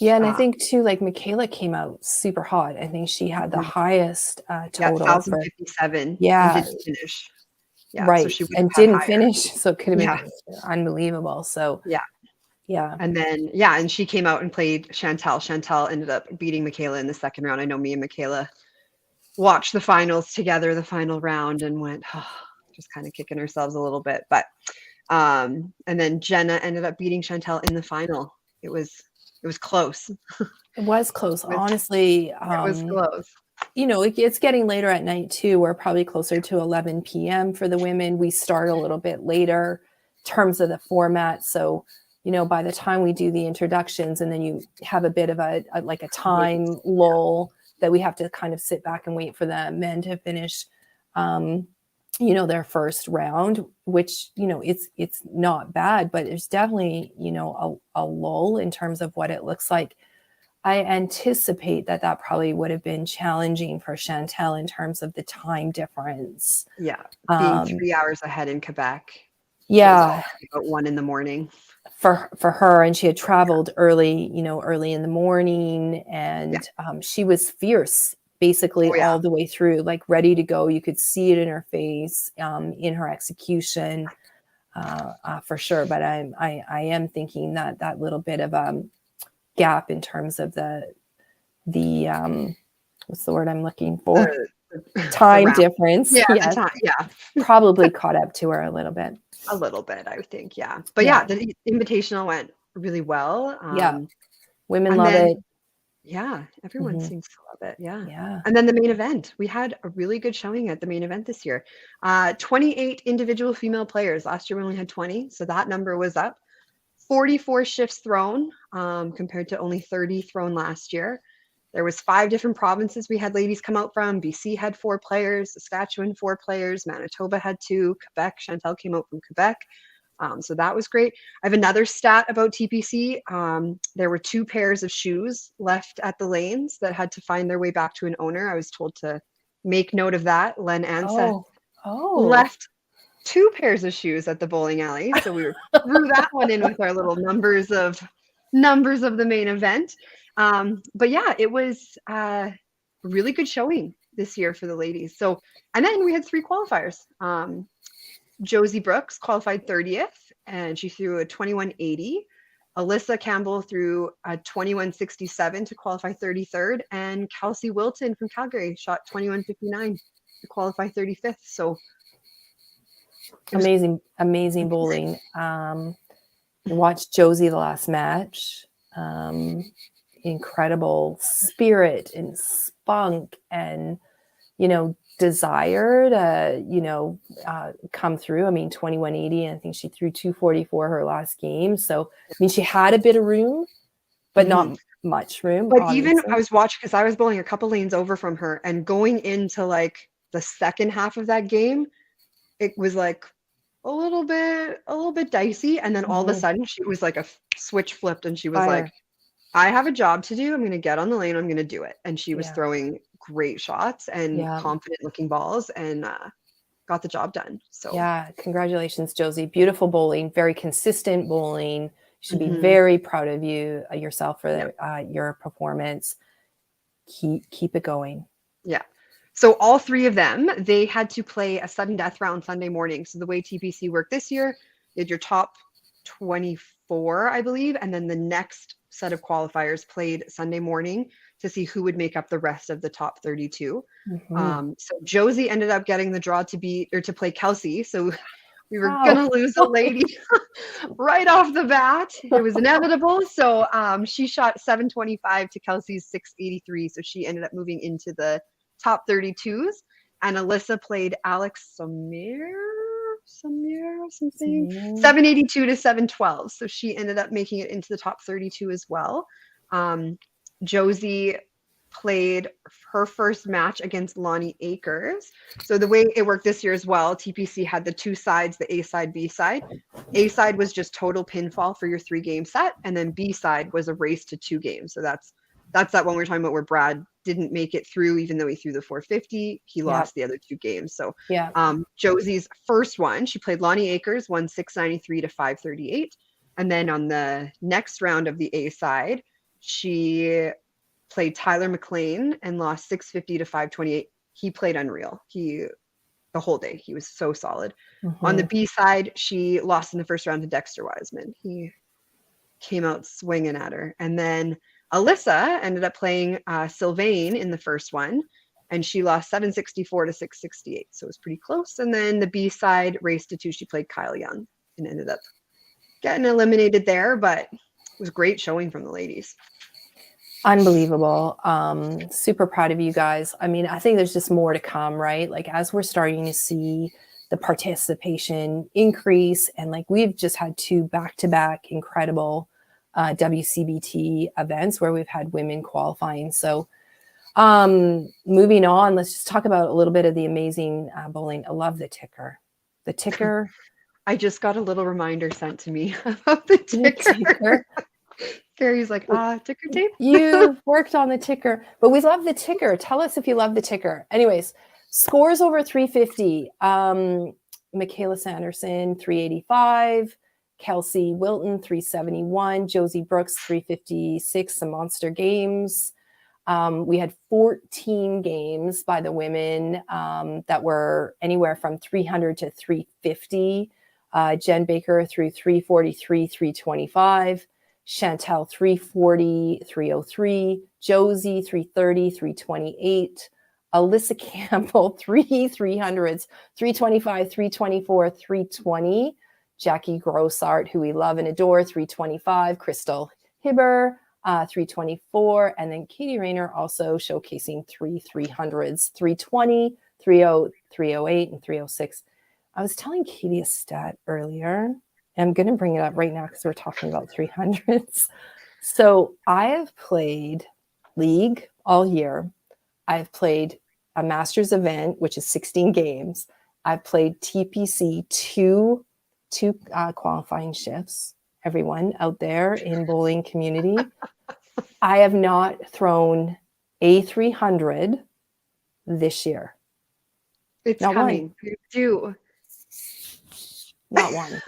and I think too, like Michaela came out super hot. I think she had the highest total. 1,057. And didn't finish. Right. So she and didn't finish. So it could have been unbelievable. So yeah. And then and she came out and played Chantal. Chantal ended up beating Michaela in the 2nd round. I know me and Michaela watched the finals together, the final round, and went just kind of kicking ourselves a little bit. But and then Jenna ended up beating Chantal in the final. It was close. It was close. Honestly, it was close. You know, it's getting later at night too. We're probably closer to 11 p.m. for the women. We start a little bit later in terms of the format. So, you know, by the time we do the introductions and then you have a bit of a time lull that we have to kind of sit back and wait for the men to finish, you know, their first round, which, you know, it's not bad, but there's definitely, you know, a lull in terms of what it looks like. I anticipate that probably would have been challenging for Chantal in terms of the time difference. Yeah, being Um, 3 hours ahead in Quebec. yeah, About 1 a.m. for her, and she had traveled early, early in the morning, and she was fierce basically Oh, yeah. all the way through, like ready to go. You could see it in her face, in her execution, for sure. But I am thinking that little bit of gap in terms of the what's the word I'm looking for? Time difference. Yeah, Yes, the time. Yeah, probably caught up to her a little bit. a little bit, I would think. Yeah, but Yeah. the Invitational went really well. Yeah. Women and love then- it. Yeah, everyone Mhm. seems to love it. Yeah. Yeah. And then the main event, we had a really good showing at the main event this year. 28 individual female players. Last year we only had 20, so that number was up. 44 shifts thrown, compared to only 30 thrown last year. There was 5 different provinces we had ladies come out from. BC had 4 players, Saskatchewan 4 players, Manitoba had 2, Quebec, Chantal came out from Quebec. So that was great. I have another stat about TPC. There were 2 pairs of shoes left at the lanes that had to find their way back to an owner. I was told to make note of that. Len and Seth left 2 pairs of shoes at the bowling alley. So we threw that one in with our little numbers of the main event. But yeah, it was a really good showing this year for the ladies. So, and then we had 3 qualifiers. Josie Brooks qualified 30th, and she threw a 21.80. Alyssa Campbell threw a 21.67 to qualify 33rd, and Kelsey Wilton from Calgary shot 21.59 to qualify 35th. So amazing bowling. Watched Josie the last match. Incredible spirit and spunk, and desire to come through. I mean, 21.80, I think she threw 2.44 her last game. So I mean, she had a bit of room, but not much room. But obviously. even I was watching, because I was bowling a couple lanes over from her, and going into like the second half of that game, it was like a little bit dicey, and then all of a sudden she was like a switch flipped, and she was like, I have a job to do. I'm going to get on the lane. I'm going to do it. And she was throwing great shots and confident looking balls, and got the job done. So yeah, congratulations, Josie. Beautiful bowling, very consistent bowling. You should be very proud of yourself for your performance. Keep it going. Yeah. So all 3 of them, they had to play a sudden death round Sunday morning. So the way TPC worked this year, you had your top 24, I believe, and then the next set of qualifiers played Sunday morning to see who would make up the rest of the top 32. So Josie ended up getting the draw to play Kelsey. So we were gonna lose a lady right off the bat. It was inevitable. So she shot 725 to Kelsey's 683. So she ended up moving into the top 32s. And Alyssa played Alex Samir something, 782 to 712. So she ended up making it into the top 32 as well. Josie played her first match against Lonnie Akers. So the way it worked this year as well, TPC had the 2 sides, the A side, B side. A side was just total pinfall for your 3-game set, and then B side was a race to 2 games. So that's that one we're talking about where Brad didn't make it through, even though he threw the 450. He lost the other 2 games. So Josie's first one, she played Lonnie Akers, won 693 to 538. And then on the next round of the A side, she played Tyler McLean and lost 650 to 528. He played unreal. The whole day, he was so solid. On the B side, she lost in the first round to Dexter Wiseman. He came out swinging at her. And then Alyssa ended up playing Sylvain in the first one, and she lost 764 to 668. So it was pretty close. And then the B side, race to 2, she played Kyle Young and ended up getting eliminated there, but it was great showing from the ladies. Unbelievable. Super proud of you guys. I mean, I think there's just more to come, right? Like as we're starting to see the participation increase, and like we've just had 2 back-to-back incredible WCBT events where we've had women qualifying. So moving on, let's just talk about a little bit of the amazing bowling. I love the ticker. The ticker. I just got a little reminder sent to me about the ticker. Carrie's like, ticker tape? You worked on the ticker, but we love the ticker. Tell us if you love the ticker. Anyways, scores over 350. Michaela Sanderson, 385. Kelsey Wilton, 371. Josie Brooks, 356. Some monster games. We had 14 games by the women that were anywhere from 300 to 350. Jen Baker threw 343, 325. Chantel 340, 303. Josie 330, 328. Alyssa Campbell 300s, 325, 324, 320. Jackie Grossart, who we love and adore, 325. Crystal Hibber, 324. And then Katie Rayner also showcasing 300s, 320, 30, 308, and 306. I was telling Katie a stat earlier, and I'm going to bring it up right now because we're talking about 300s. So I have played League all year. I've played a Masters event, which is 16 games. I've played TPC two qualifying shifts, everyone out there in bowling community. I have not thrown a 300 this year. It's not coming. One. You do. Not one.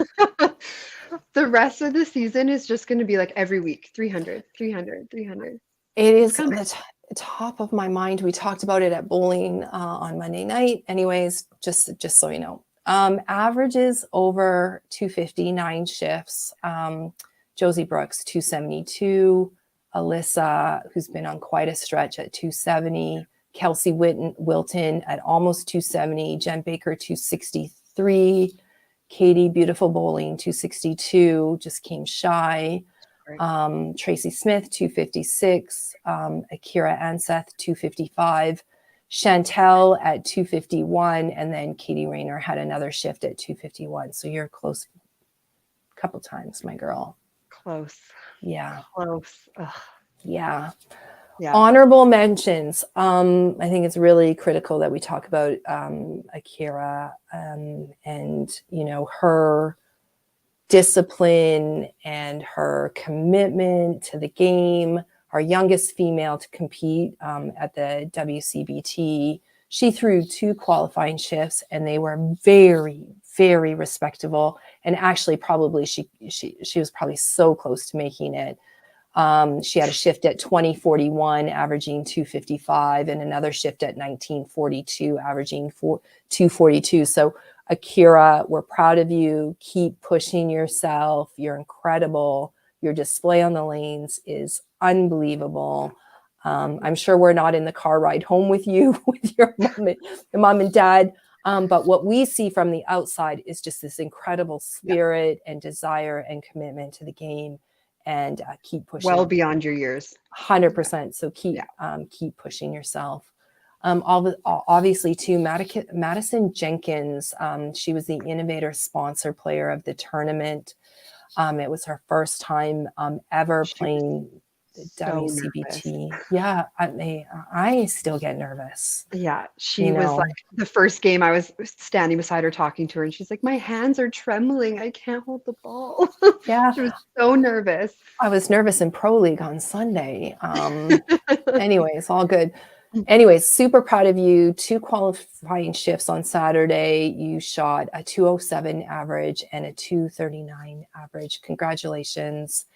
The rest of the season is just going to be like every week, 300, 300, 300. It is on the top of my mind. We talked about it at bowling on Monday night. Anyways, just so you know. Averages over 250, 9 shifts. Josie Brooks, 272. Alyssa, who's been on quite a stretch, at 270. Kelsey Wilton at almost 270. Jen Baker, 263. Katie Beautiful Bowling, 262, just came shy. Tracy Smith, 256. Akira Anseth, 255. Chantel at 251, and then Katie Rayner had another shift at 251. So you're close a couple times, my girl. Close. Yeah. Close. Ugh. Yeah. Yeah. Honorable mentions. I think it's really critical that we talk about Akira and, you know, her discipline and her commitment to the game. Our youngest female to compete at the WCBT. She threw 2 qualifying shifts and they were very, very respectable. And actually, probably she was probably so close to making it. She had a shift at 2041, averaging 255, and another shift at 1942, averaging 242. So, Akira, we're proud of you. Keep pushing yourself. You're incredible. Your display on the lanes is unbelievable. I'm sure we're not in the car ride home with you, with your mom and dad. But what we see from the outside is just this incredible spirit and desire and commitment to the game. And keep pushing. Well beyond your years. 100%. So keep pushing yourself. Obviously, too, Madison Jenkins. She was the innovator sponsor player of the tournament. It was her first time ever playing the WCBT. Nervous. Yeah, I still get nervous. Yeah, she was like, the first game I was standing beside her talking to her, and she's like, my hands are trembling. I can't hold the ball. Yeah. She was so nervous. I was nervous in Pro League on Sunday. Anyways, all good. Anyways, super proud of you. 2 qualifying shifts on Saturday. You shot a 207 average and a 239 average. Congratulations.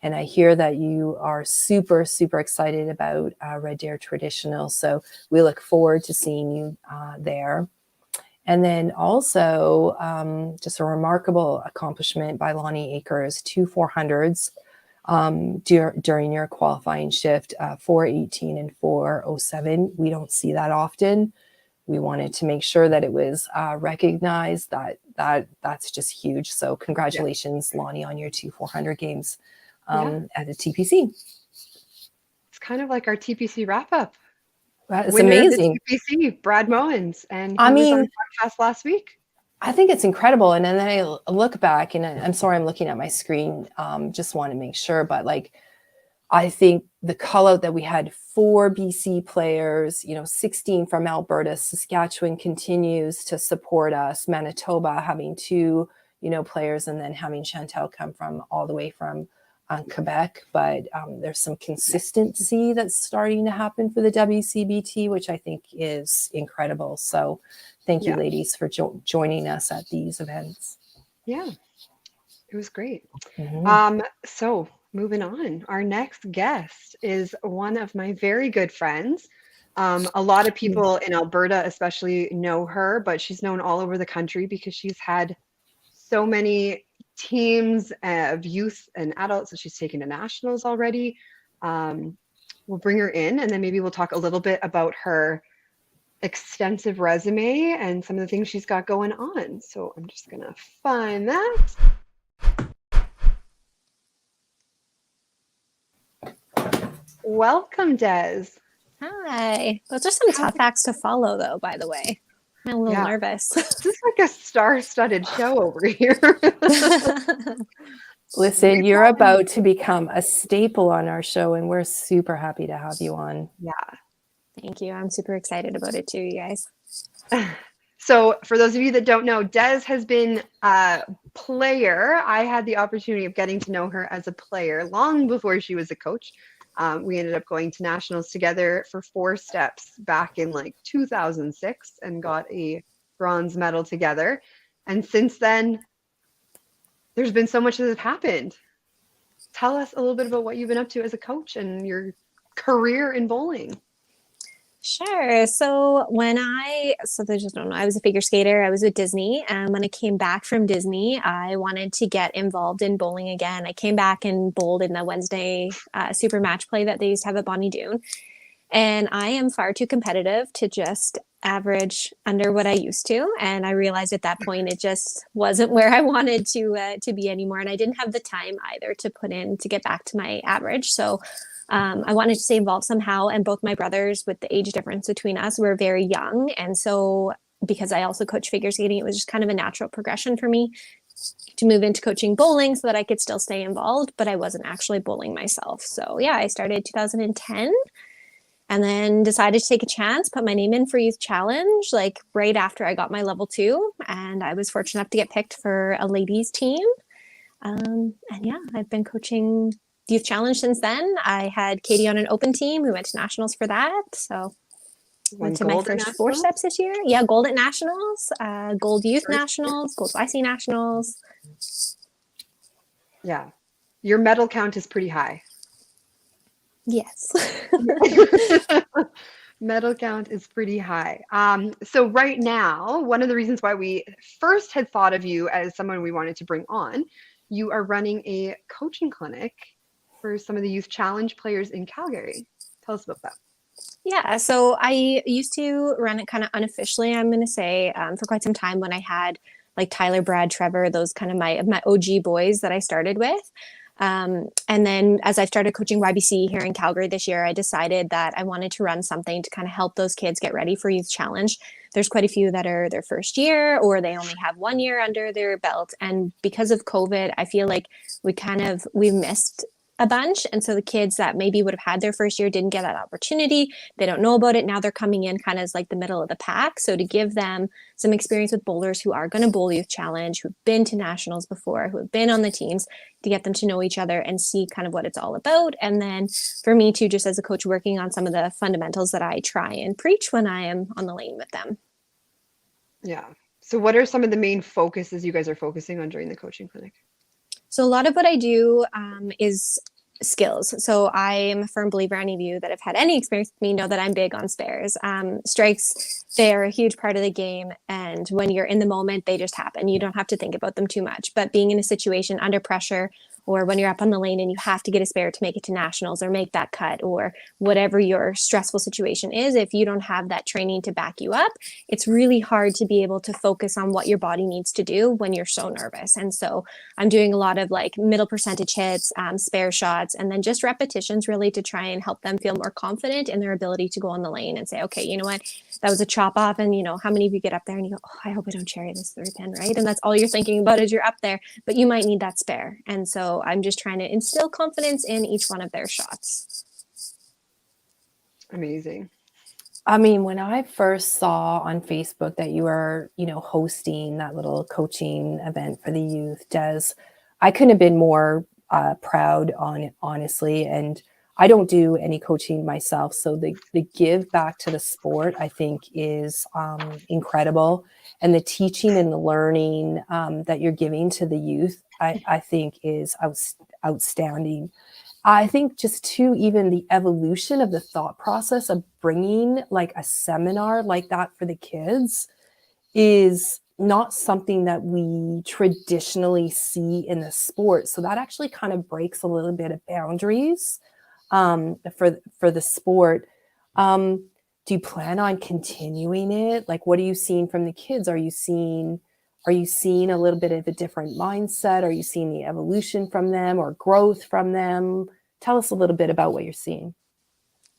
And I hear that you are super, super excited about Red Deer Traditional. So we look forward to seeing you there. And then also just a remarkable accomplishment by Lonnie Akers, 2 400s during your qualifying shift, 418 and 407. We don't see that often. We wanted to make sure that it was recognized. That's just huge. So congratulations, Lonnie, on your 2 400 games at the TPC. It's kind of like our TPC wrap up. That's Winner amazing. Of the TPC, Brad Mowens, and he I was mean, on the podcast last week. I think it's incredible. And then I look back, and I'm sorry, I'm looking at my screen. Just want to make sure, but like, I think the call out that we had 4 BC players, 16 from Alberta, Saskatchewan continues to support us. Manitoba having 2, players, and then having Chantel come from all the way from Quebec, but there's some consistency that's starting to happen for the WCBT, which I think is incredible. So thank you, Yeah. ladies, for joining us at these events. Yeah, it was great. Mhm. So moving on, our next guest is one of my very good friends. A lot of people in Alberta especially know her, but she's known all over the country because she's had so many teams of youth and adults that she's taken to nationals already. We'll bring her in, and then maybe we'll talk a little bit about her extensive resume and some of the things she's got going on. So I'm just going to find that. Welcome, Des. Hi. Those are some tough acts to follow, though, by the way. I'm a little Yeah. nervous. This is like a star-studded show over here. Listen, you're about to become a staple on our show, and we're super happy to have you on. Yeah. Thank you. I'm super excited about it too, you guys. So for those of you that don't know, Des has been a player. I had the opportunity of getting to know her as a player long before she was a coach. We ended up going to nationals together for 4 steps back in like 2006 and got a bronze medal together. And since then, there's been so much that has happened. Tell us a little bit about what you've been up to as a coach and your career in bowling. Sure. So they just don't know, I was a figure skater. I was with Disney. And when I came back from Disney, I wanted to get involved in bowling again. I came back and bowled in the Wednesday super match play that they used to have at Bonnie Doon. And I am far too competitive to just average under what I used to. And I realized at that point, it just wasn't where I wanted to be anymore. And I didn't have the time either to put in to get back to my average. So I wanted to stay involved somehow. And both my brothers, with the age difference between us, were very young. And so because I also coach figure skating, it was just kind of a natural progression for me to move into coaching bowling so that I could still stay involved, but I wasn't actually bowling myself. So yeah, I started 2010 and then decided to take a chance, put my name in for Youth Challenge, like right after I got my level 2. And I was fortunate enough to get picked for a ladies team. And yeah, I've been coaching Youth Challenge since then. I had Katie on an open team. We went to nationals for that. So went to my first 4 steps this year. Yeah, gold at nationals, gold youth nationals, gold YC nationals. Yeah. Your medal count is pretty high. Yes. Medal count is pretty high. So right now, one of the reasons why we first had thought of you as someone we wanted to bring on, you are running a coaching clinic for some of the Youth Challenge players in Calgary. Tell us about that. Yeah, so I used to run it kind of unofficially, I'm going to say, for quite some time when I had like Tyler, Brad, Trevor, those kind of my OG boys that I started with. And then as I started coaching YBC here in Calgary this year, I decided that I wanted to run something to kind of help those kids get ready for Youth Challenge. There's quite a few that are their first year or they only have 1 year under their belt. And because of COVID, I feel like we missed a bunch. And so the kids that maybe would have had their first year didn't get that opportunity. They don't know about it. Now they're coming in kind of as like the middle of the pack. So to give them some experience with bowlers who are going to bowl Youth Challenge, who've been to nationals before, who have been on the teams, to get them to know each other and see kind of what it's all about. And then for me too, just as a coach, working on some of the fundamentals that I try and preach when I am on the lane with them. Yeah. So what are some of the main focuses you guys are focusing on during the coaching clinic? So a lot of what I do is skills. So I am a firm believer, any of you that have had any experience with me know that I'm big on spares. Strikes, they're a huge part of the game. And when you're in the moment, they just happen. You don't have to think about them too much. But being in a situation under pressure, or when you're up on the lane and you have to get a spare to make it to nationals or make that cut or whatever your stressful situation is, if you don't have that training to back you up, it's really hard to be able to focus on what your body needs to do when you're so nervous. And so I'm doing a lot of like middle percentage hits, spare shots, and then just repetitions really to try and help them feel more confident in their ability to go on the lane and say, okay, you know what, that was a chop off. And you know, how many of you get up there and you go, oh, I hope I don't cherry this third pin, right? And that's all you're thinking about as you're up there, but you might need that spare. And so I'm just trying to instill confidence in each one of their shots. Amazing. I mean, when I first saw on Facebook that you were, hosting that little coaching event for the youth, Des, I couldn't have been more proud on it, honestly. And I don't do any coaching myself. So the give back to the sport, I think, is incredible. And the teaching and the learning that you're giving to the youth, I think is outstanding. I think just too, even the evolution of the thought process of bringing like a seminar like that for the kids is not something that we traditionally see in the sport. So that actually kind of breaks a little bit of boundaries for the sport. Do you plan on continuing it? Like, what are you seeing from the kids? Are you seeing a little bit of a different mindset? Are you seeing the evolution from them or growth from them? Tell us a little bit about what you're seeing.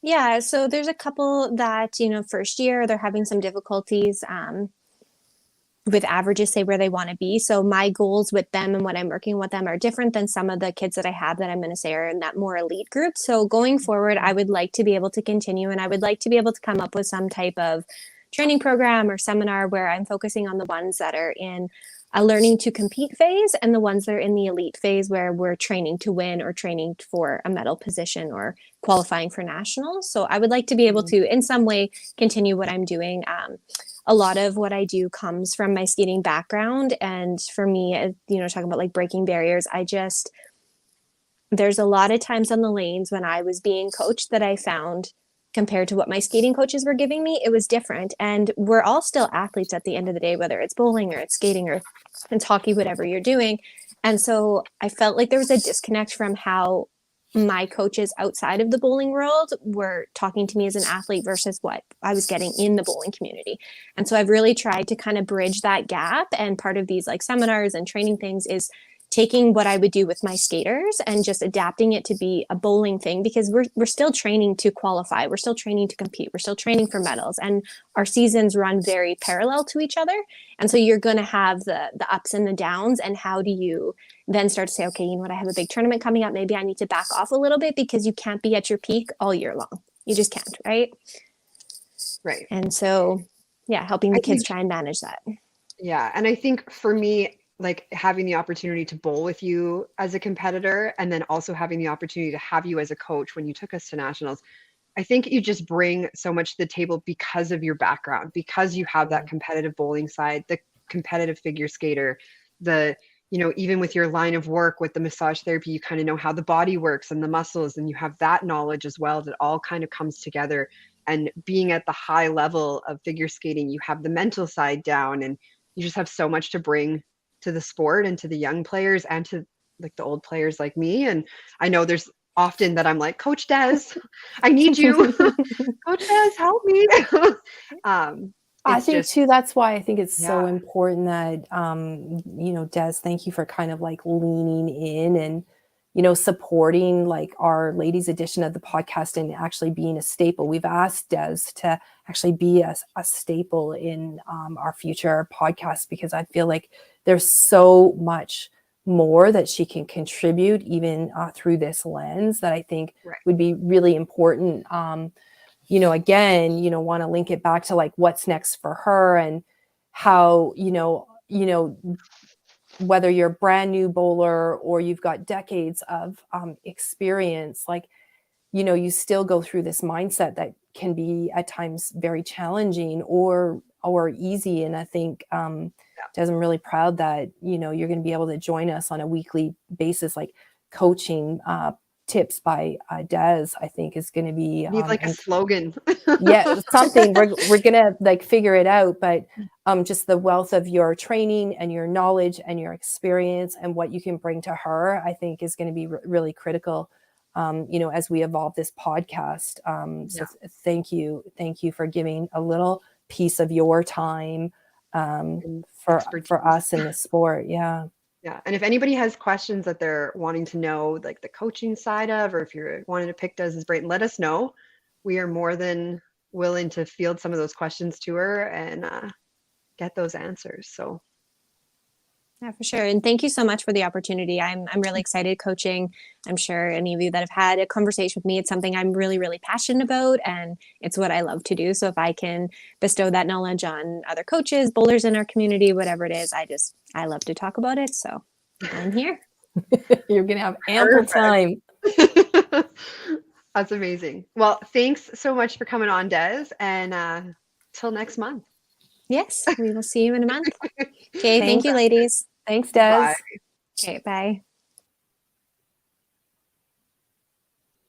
Yeah, so there's a couple that, first year they're having some difficulties with averages, say where they want to be. So my goals with them and what I'm working with them are different than some of the kids that I have that I'm going to say are in that more elite group. So going forward, I would like to be able to continue, and I would like to be able to come up with some type of training program or seminar where I'm focusing on the ones that are in a learning to compete phase and the ones that are in the elite phase where we're training to win or training for a medal position or qualifying for nationals. So I would like to be able to, in some way, continue what I'm doing. A lot of what I do comes from my skating background. And for me, talking about like breaking barriers, there's a lot of times on the lanes when I was being coached that I found compared to what my skating coaches were giving me, it was different. And we're all still athletes at the end of the day, whether it's bowling or it's skating or it's hockey, whatever you're doing. And so I felt like there was a disconnect from how my coaches outside of the bowling world were talking to me as an athlete versus what I was getting in the bowling community. And so I've really tried to kind of bridge that gap. And part of these like seminars and training things is taking what I would do with my skaters and just adapting it to be a bowling thing, because we're still training to qualify. We're still training to compete. We're still training for medals, and our seasons run very parallel to each other. And so you're going to have the ups and the downs. And how do you then start to say, okay, you know what, I have a big tournament coming up. Maybe I need to back off a little bit, because you can't be at your peak all year long. You just can't, right? Right. And so, yeah, helping the kids try and manage that. Yeah. And I think for me, like having the opportunity to bowl with you as a competitor, and then also having the opportunity to have you as a coach when you took us to nationals, I think you just bring so much to the table because of your background, because you have that competitive bowling side, the competitive figure skater, even with your line of work with the massage therapy, you kind of know how the body works and the muscles, and you have that knowledge as well that all kind of comes together. And being at the high level of figure skating, you have the mental side down, and you just have so much to bring to the sport and to the young players and to like the old players like me. And I know there's often that I'm like, Coach Des, I need you. Coach Des, help me. I think too, that's why I think it's so important that, Des, thank you for kind of like leaning in and, supporting like our ladies edition of the podcast and actually being a staple. We've asked Des to actually be a staple in our future podcast, because I feel like there's so much more that she can contribute even through this lens that I think would be really important. Again, want to link it back to like what's next for her and how, whether you're a brand new bowler or you've got decades of experience, like, you still go through this mindset that can be at times very challenging or easy. And I think Des, I'm really proud that, you're going to be able to join us on a weekly basis, like coaching tips by Des, I think is going to be need like a slogan. Yeah, something we're gonna like figure it out, but just the wealth of your training and your knowledge and your experience and what you can bring to her, I think is going to be really critical as we evolve this podcast. Thank you for giving a little piece of your time for us in the sport. Yeah. And if anybody has questions that they're wanting to know, like the coaching side of, or if you're wanting to pick Des's brain, let us know. We are more than willing to field some of those questions to her and get those answers. So. Yeah, for sure. And thank you so much for the opportunity. I'm really excited coaching. I'm sure any of you that have had a conversation with me, it's something I'm really, really passionate about, and it's what I love to do. So if I can bestow that knowledge on other coaches, bowlers in our community, whatever it is, I love to talk about it. So I'm here. You're going to have ample Perfect. time. That's amazing. Well, thanks so much for coming on, Des, and till next month. Yes, we will see you in a month. Okay, thank you, Thanks. ladies. Thanks, Des. Bye. Okay, bye.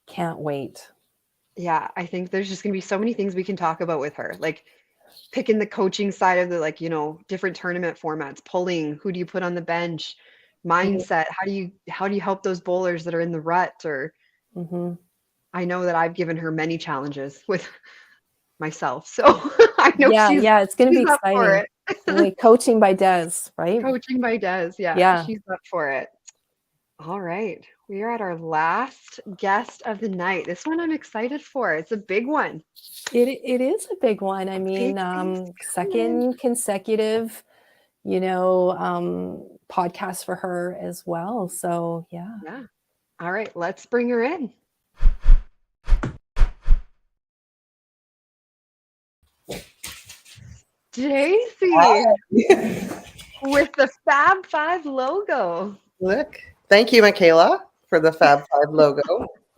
Can't wait. Yeah, I think there's just gonna be so many things we can talk about with her, like picking the coaching side of the, like, different tournament formats, pulling, who do you put on the bench, mindset, how do you help those bowlers that are in the rut, or Mm-hmm. I know that I've given her many challenges with myself, so I know Yeah, it's going to be she's up for exciting. it. Like coaching by Des, right? Coaching by Des, yeah, Yeah. she's up for it. All right, we are at our last guest of the night. This one I'm excited for. It's a big one. It is a big one. I mean, Stacey's second consecutive, podcast for her as well. So yeah. Yeah. All right, let's bring her in. Stacey with the Fab Five logo. Look. Thank you, Michaela, for the Fab Five logo.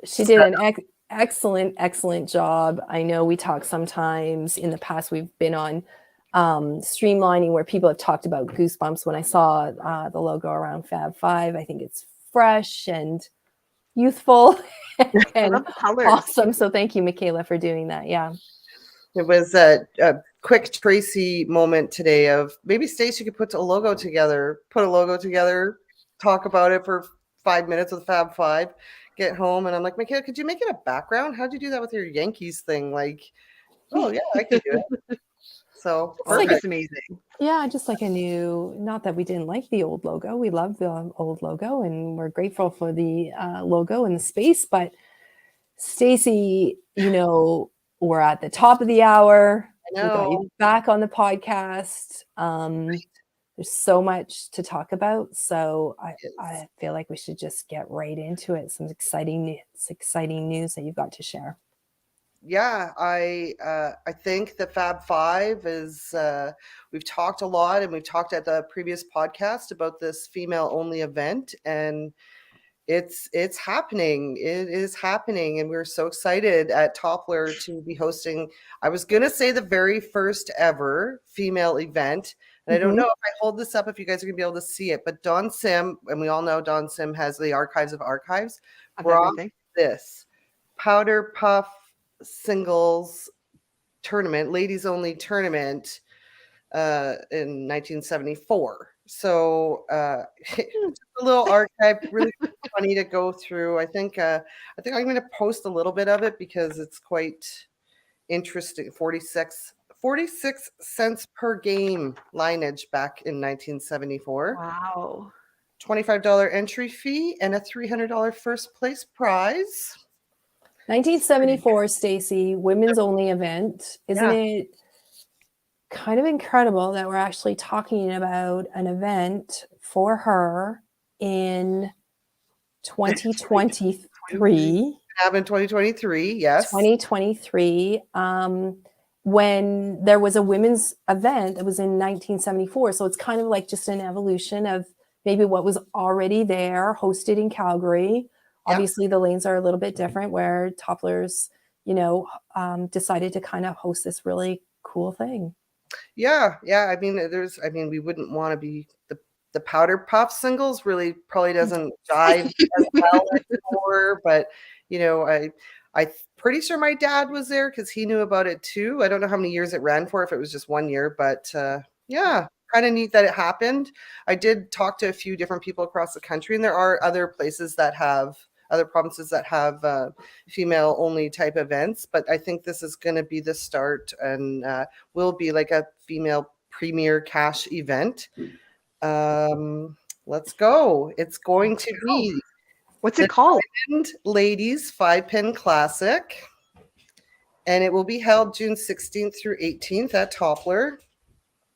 She did an excellent job. I know we talk sometimes in the past, we've been on streamlining where people have talked about Goosebumps. When I saw the logo around Fab Five, I think it's fresh and youthful I and love the colors. awesome. So thank you, Michaela, for doing that. Yeah. It was a quick Tracy moment today of maybe Stacey could put a logo together, talk about it for 5 minutes with Fab Five, get home. And I'm like, Michaela, could you make it a background? How'd you do that with your Yankees thing? Like, oh yeah, I could do it. So I think perfect. it's amazing. Yeah, just like a new, not that we didn't like the old logo. We love the old logo and we're grateful for the logo and the space. But Stacey, we're at the top of the hour. I We got know. you back on the podcast. There's so much to talk about. So I feel like we should just get right into it. Some exciting news that you've got to share. Yeah, I think the Fab Five is we've talked a lot, and we've talked at the previous podcast about this female only event, and it's happening. It is happening, and we're so excited at Toppler to be hosting. I was gonna say the very first ever female event, and I don't know if I hold this up if you guys are gonna be able to see it, but Don Sim, and we all know Don Sim has the archives of archives, Of brought everything. this powder puff singles tournament, ladies only tournament in 1974. So just a little archive, really funny to go through. I think I'm going to post a little bit of it because it's quite interesting. 46 cents per game lineage back in 1974. Wow. $25 entry fee and a $300 first place prize. 1974, Stacey, women's only event. Isn't it kind of incredible that we're actually talking about an event for her in 2023? Have in 2023, yes. 2023, when there was a women's event that was in 1974. So it's kind of like just an evolution of maybe what was already there, hosted in Calgary. Obviously, the lanes are a little bit different where Toppler's, decided to kind of host this really cool thing. Yeah. I mean, we wouldn't want to be the powder puff singles really probably doesn't jive as well anymore. But I'm pretty sure my dad was there because he knew about it too. I don't know how many years it ran for, if it was just 1 year, but kind of neat that it happened. I did talk to a few different people across the country, and there are other provinces that have female only type events, but I think this is going to be the start and will be like a female premier cash event. Let's go. It's going to be What's it called? Ladies 5-Pin Classic, and it will be held June 16th through 18th at Toppler.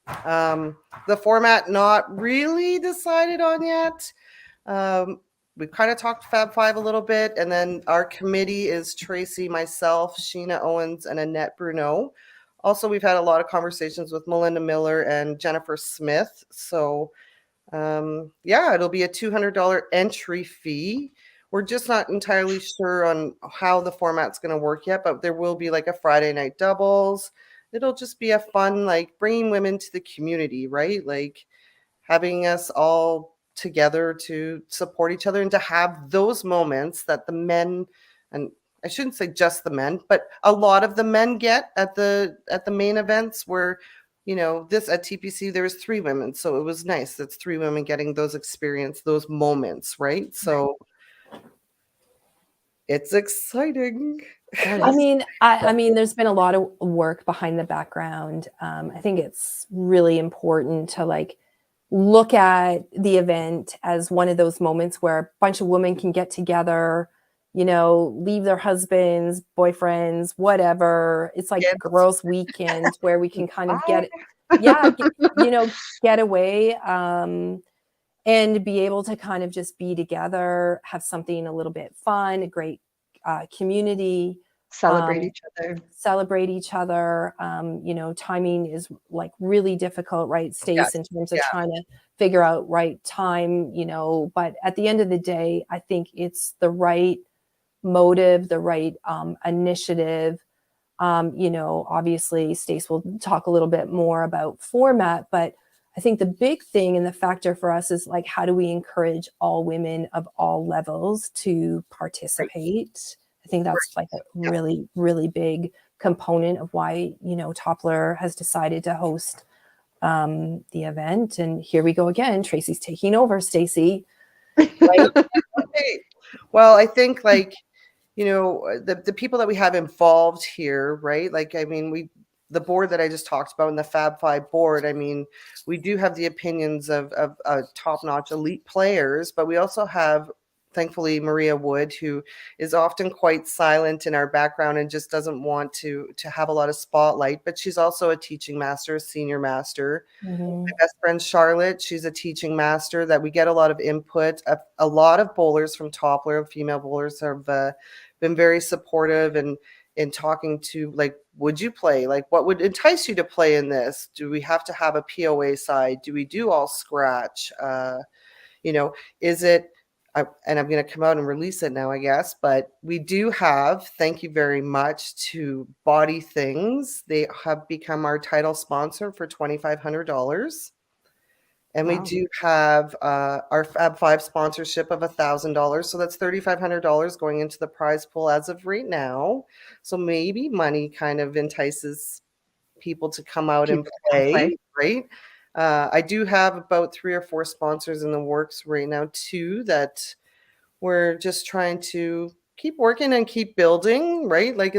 The format not really decided on yet. We've kind of talked Fab Five a little bit, and then our committee is Tracy, myself, Sheena Owens, and Annette Bruneau. Also, we've had a lot of conversations with Melinda Miller and Jennifer Smith. So Yeah, it'll be a $200 entry fee. We're just not entirely sure on how the format's going to work yet, but there will be like a Friday night doubles. It'll just be a fun, like bringing women to the community, right? Like having us all together to support each other and to have those moments that the men, and I shouldn't say just the men, but a lot of the men get at the main events where, you know, this at TPC there was 3 women, so it was nice. That's 3 women getting those experience, those moments, right? So it's exciting. I mean, I mean, there's been a lot of work behind the background. I think it's really important to like look at the event as one of those moments where a bunch of women can get together, you know, leave their husbands, boyfriends, whatever. It's like Yes. girls' weekend where we can kind of Bye. you know, get away. And be able to kind of just be together, have something a little bit fun, a great community, Celebrate each other. celebrate each other. You know, timing is like really difficult, right, Stace, Yes. in terms of Yeah. trying to figure out right time, you know, but at the end of the day, I think it's the right motive, the right initiative. You know, obviously, Stace will talk a little bit more about format, but I think the big thing and the factor for us is like, how do we encourage all women of all levels to participate? I think that's like a Yeah. really, really big component of why, you know, Toppler has decided to host the event. And here we go again. Tracy's taking over, Stacy. Right? Okay. Well, I think like, you know, the people that we have involved here, right? Like, I mean, the board that I just talked about and the Fab Five board, I mean, we do have the opinions of top-notch elite players, but we also have, thankfully, Maria Wood, who is often quite silent in our background and just doesn't want to have a lot of spotlight. But she's also a teaching master, a senior master. Mhm. My best friend Charlotte, she's a teaching master that we get a lot of input. A lot of bowlers from Toppler, female bowlers, have been very supportive and in talking to like, would you play? Like, what would entice you to play in this? Do we have to have a POA side? Do we do all scratch? You know, is it? And I'm going to come out and release it now, I guess. But we do have, thank you very much to Body Things. They have become our title sponsor for $2,500. And we Wow. do have our Fab Five sponsorship of $1,000. So that's $3,500 going into the prize pool as of right now. So maybe money kind of entices people to come out and People to come play, right? I do have about 3 or 4 sponsors in the works right now too that we're just trying to keep working and keep building, right? Like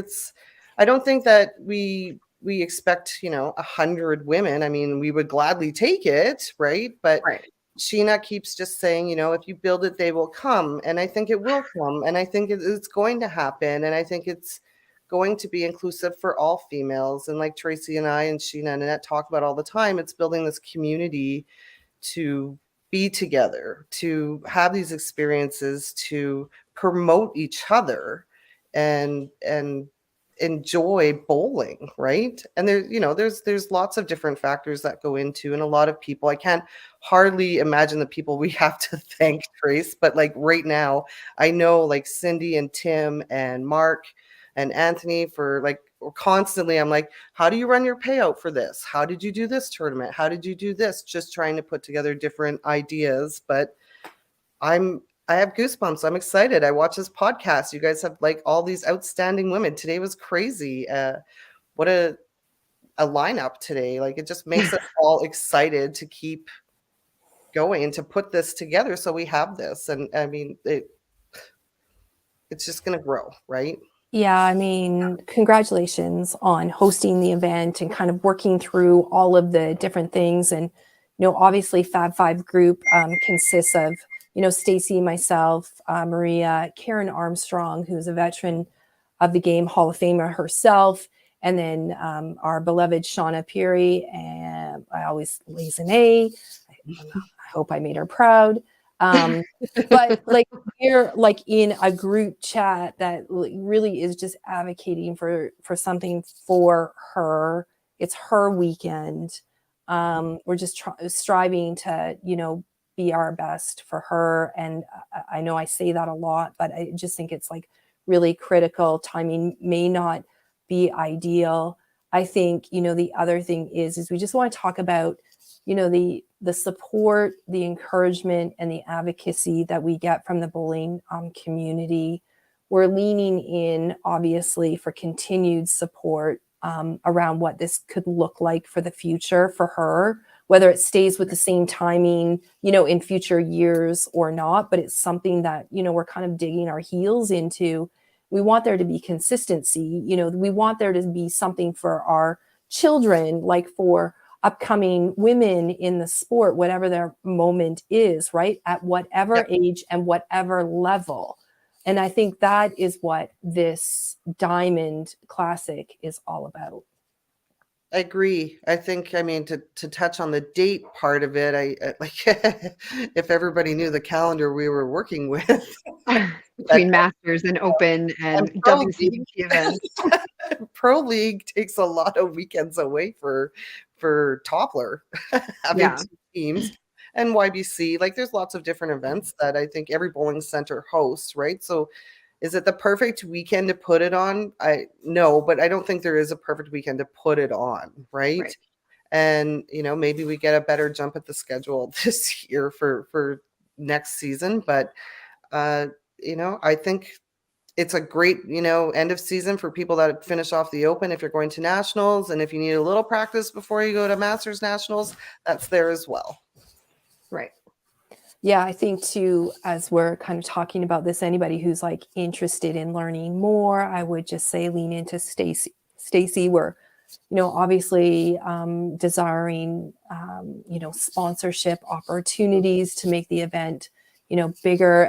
I don't think that we expect, you know, 100 women. I mean, we would gladly take it, right? But Right. Sheena keeps just saying, you know, if you build it, they will come. And I think it will come. And I think it's going to happen. And I think it's going to be inclusive for all females. And like Tracy and I and Sheena and Annette talk about all the time, it's building this community to be together, to have these experiences, to promote each other and enjoy bowling, right? And there, you know, there's lots of different factors that go into, and a lot of people, I can't hardly imagine the people we have to thank, Trace, but like right now, I know like Cindy and Tim and Mark and Anthony for like constantly, I'm like, how do you run your payout for this? How did you do this tournament? How did you do this? Just trying to put together different ideas. But I have goosebumps. I'm excited. I watch this podcast. You guys have like all these outstanding women. Today was crazy. What a lineup today. Like it just makes us all excited to keep going and to put this together. So we have this. And I mean, it's just going to grow, right? Yeah, I mean, congratulations on hosting the event and kind of working through all of the different things. And, you know, obviously Fab Five group consists of, you know, Stacy, myself, Maria, Karen Armstrong, who's a veteran of the game, Hall of Famer herself, and then our beloved Shauna Peary, and I always lays an A. I hope I made her proud. But like we're like in a group chat that really is just advocating for something for her. It's her weekend. We're just striving to, you know, be our best for her. And I know I say that a lot, but I just think it's like really critical. Timing may not be ideal. I think, the other thing is we just want to talk about, the support, the encouragement, and the advocacy that we get from the bowling community. We're leaning in, obviously, for continued support around what this could look like for the future for her, whether it stays with the same timing, in future years or not. But it's something that, we're kind of digging our heels into. We want there to be consistency. We want there to be something for our children, like for upcoming women in the sport, whatever their moment is, right? At whatever age and whatever level. And I think that is what this Diamond Classic is all about. I agree. I think, I mean, to touch on the date part of it, I like if everybody knew the calendar we were working with. Between Masters and Open and Pro WCBT League. events. Pro League takes a lot of weekends away for Toppler having Yeah. 2 teams, and YBC. Like, there's lots of different events that I think every bowling center hosts, right? So is it the perfect weekend to put it on? No, but I don't think there is a perfect weekend to put it on, right? And maybe we get a better jump at the schedule this year for next season. But I think it's a great end of season for people that finish off the Open. If you're going to nationals, and if you need a little practice before you go to Masters Nationals, that's there as well. Right. Yeah, I think too, as we're kind of talking about this, anybody who's like interested in learning more, I would just say lean into Stacy. We're, obviously desiring, sponsorship opportunities to make the event, bigger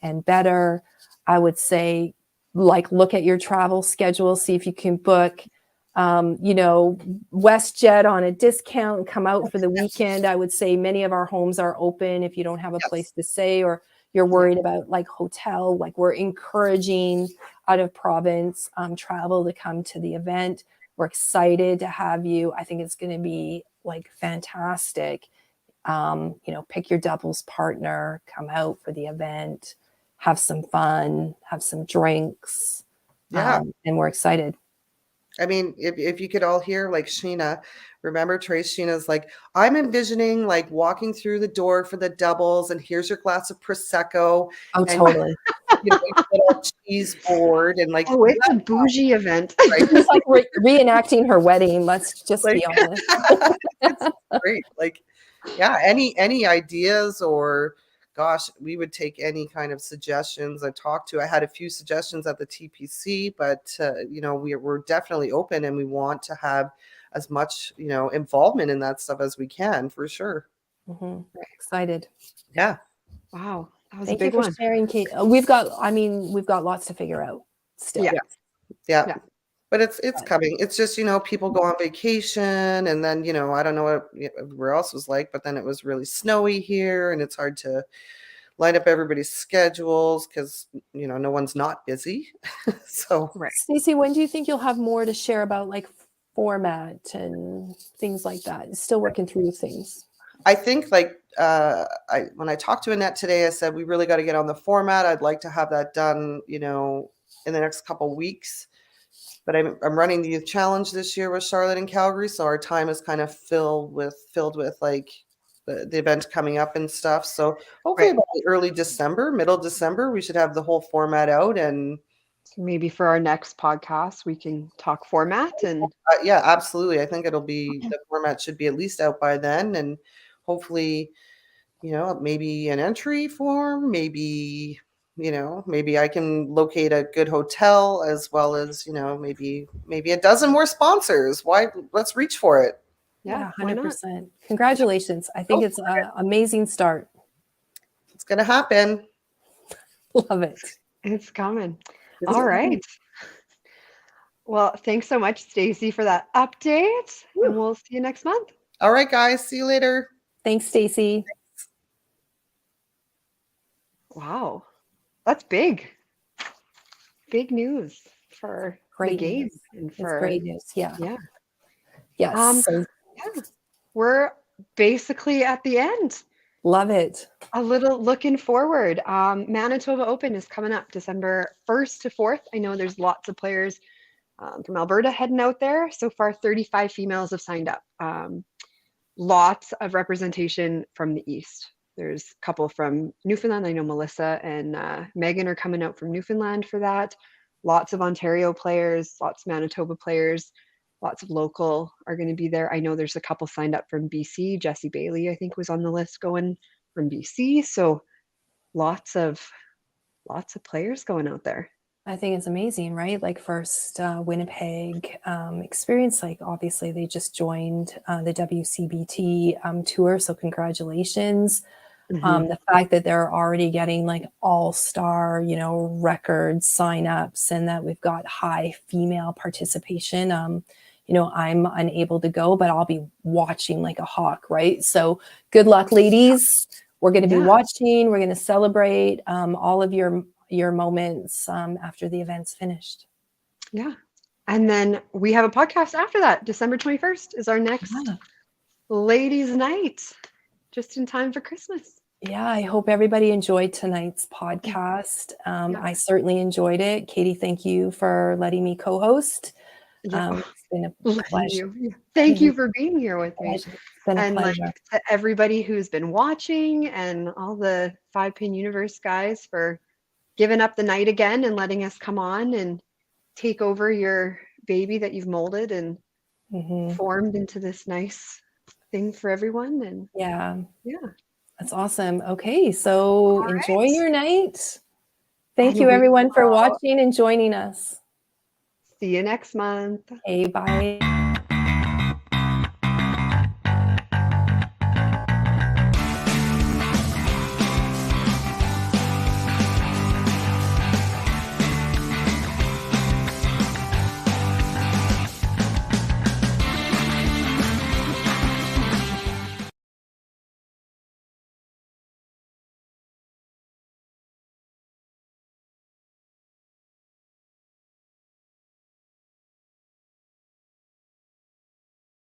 and better. I would say, like, look at your travel schedule, see if you can book, WestJet on a discount and come out for the weekend. I would say many of our homes are open if you don't have a place to stay or you're worried about like hotel. Like, we're encouraging out of province travel to come to the event. We're excited to have you. I think it's going to be like fantastic. Pick your doubles partner, come out for the event, have some fun, have some drinks. And we're excited. I mean, if you could all hear like Sheena, remember Trace, Sheena's like, I'm envisioning like walking through the door for the doubles, and here's your glass of Prosecco. Oh, and, totally. little cheese board and like. Oh, it's a bougie event. Right? It's like reenacting her wedding. Let's just be honest. It's great. Like, yeah, any ideas, or gosh, we would take any kind of suggestions. I had a few suggestions at the TPC, but we're definitely open, and we want to have as much involvement in that stuff as we can, for sure. Mm-hmm. Excited. Yeah. Wow. That was Thank a big you for one. sharing, Kate. We've got lots to figure out still. Yeah. But it's coming. It's just, people go on vacation, and then, I don't know what everywhere else was like, but then it was really snowy here, and it's hard to line up everybody's schedules because, no one's not busy. So, Right. Stacey, when do you think you'll have more to share about like format and things like that? Still working through things. I think like when I talked to Annette today, I said, we really got to get on the format. I'd like to have that done, in the next couple weeks. But I'm running the youth challenge this year with Charlotte and Calgary, so our time is kind of filled with like the event coming up and stuff. So hopefully by early December, middle December, we should have the whole format out. And maybe for our next podcast, we can talk format. And yeah, absolutely. I think the format should be at least out by then, and hopefully, maybe an entry form, maybe I can locate a good hotel, as well as, maybe a dozen more sponsors. Let's reach for it. Yeah, 100%. Congratulations. I think it's an amazing start. It's going to happen. Love it. It's coming. All right. Well, thanks so much, Stacey, for that update. And we'll see you next month. All right, guys. See you later. Thanks, Stacey. Wow. That's big. Big news for the game. And for great news. Yeah. Yeah. Yes. Yeah. We're basically at the end. Love it. A little looking forward. Manitoba Open is coming up December 1st to 4th. I know there's lots of players from Alberta heading out there. So far, 35 females have signed up. Lots of representation from the East. There's a couple from Newfoundland. I know Melissa and Megan are coming out from Newfoundland for that. Lots of Ontario players, lots of Manitoba players, lots of local are going to be there. I know there's a couple signed up from BC. Jessie Bailey, I think, was on the list going from BC. So lots of players going out there. I think it's amazing, right? Like first Winnipeg experience, like obviously they just joined the WCBT tour. So congratulations. The fact that they're already getting like all-star, record signups and that we've got high female participation. I'm unable to go, but I'll be watching like a hawk, right? So good luck, ladies. We're going to be watching. We're going to celebrate all of your moments after the event's finished. Yeah. And then we have a podcast after that. December 21st is our next ladies' night, just in time for Christmas. Yeah, I hope everybody enjoyed tonight's podcast. I certainly enjoyed it. Katie, thank you for letting me co-host. It's been a pleasure. Thank you for being here with me. It's been a pleasure. Like to everybody who's been watching and all the 5-Pin Universe guys for giving up the night again and letting us come on and take over your baby that you've molded and formed into this nice thing for everyone. And yeah, that's awesome. Okay, so enjoy your night. Thank you everyone for watching and joining us. See you next month. Okay, bye.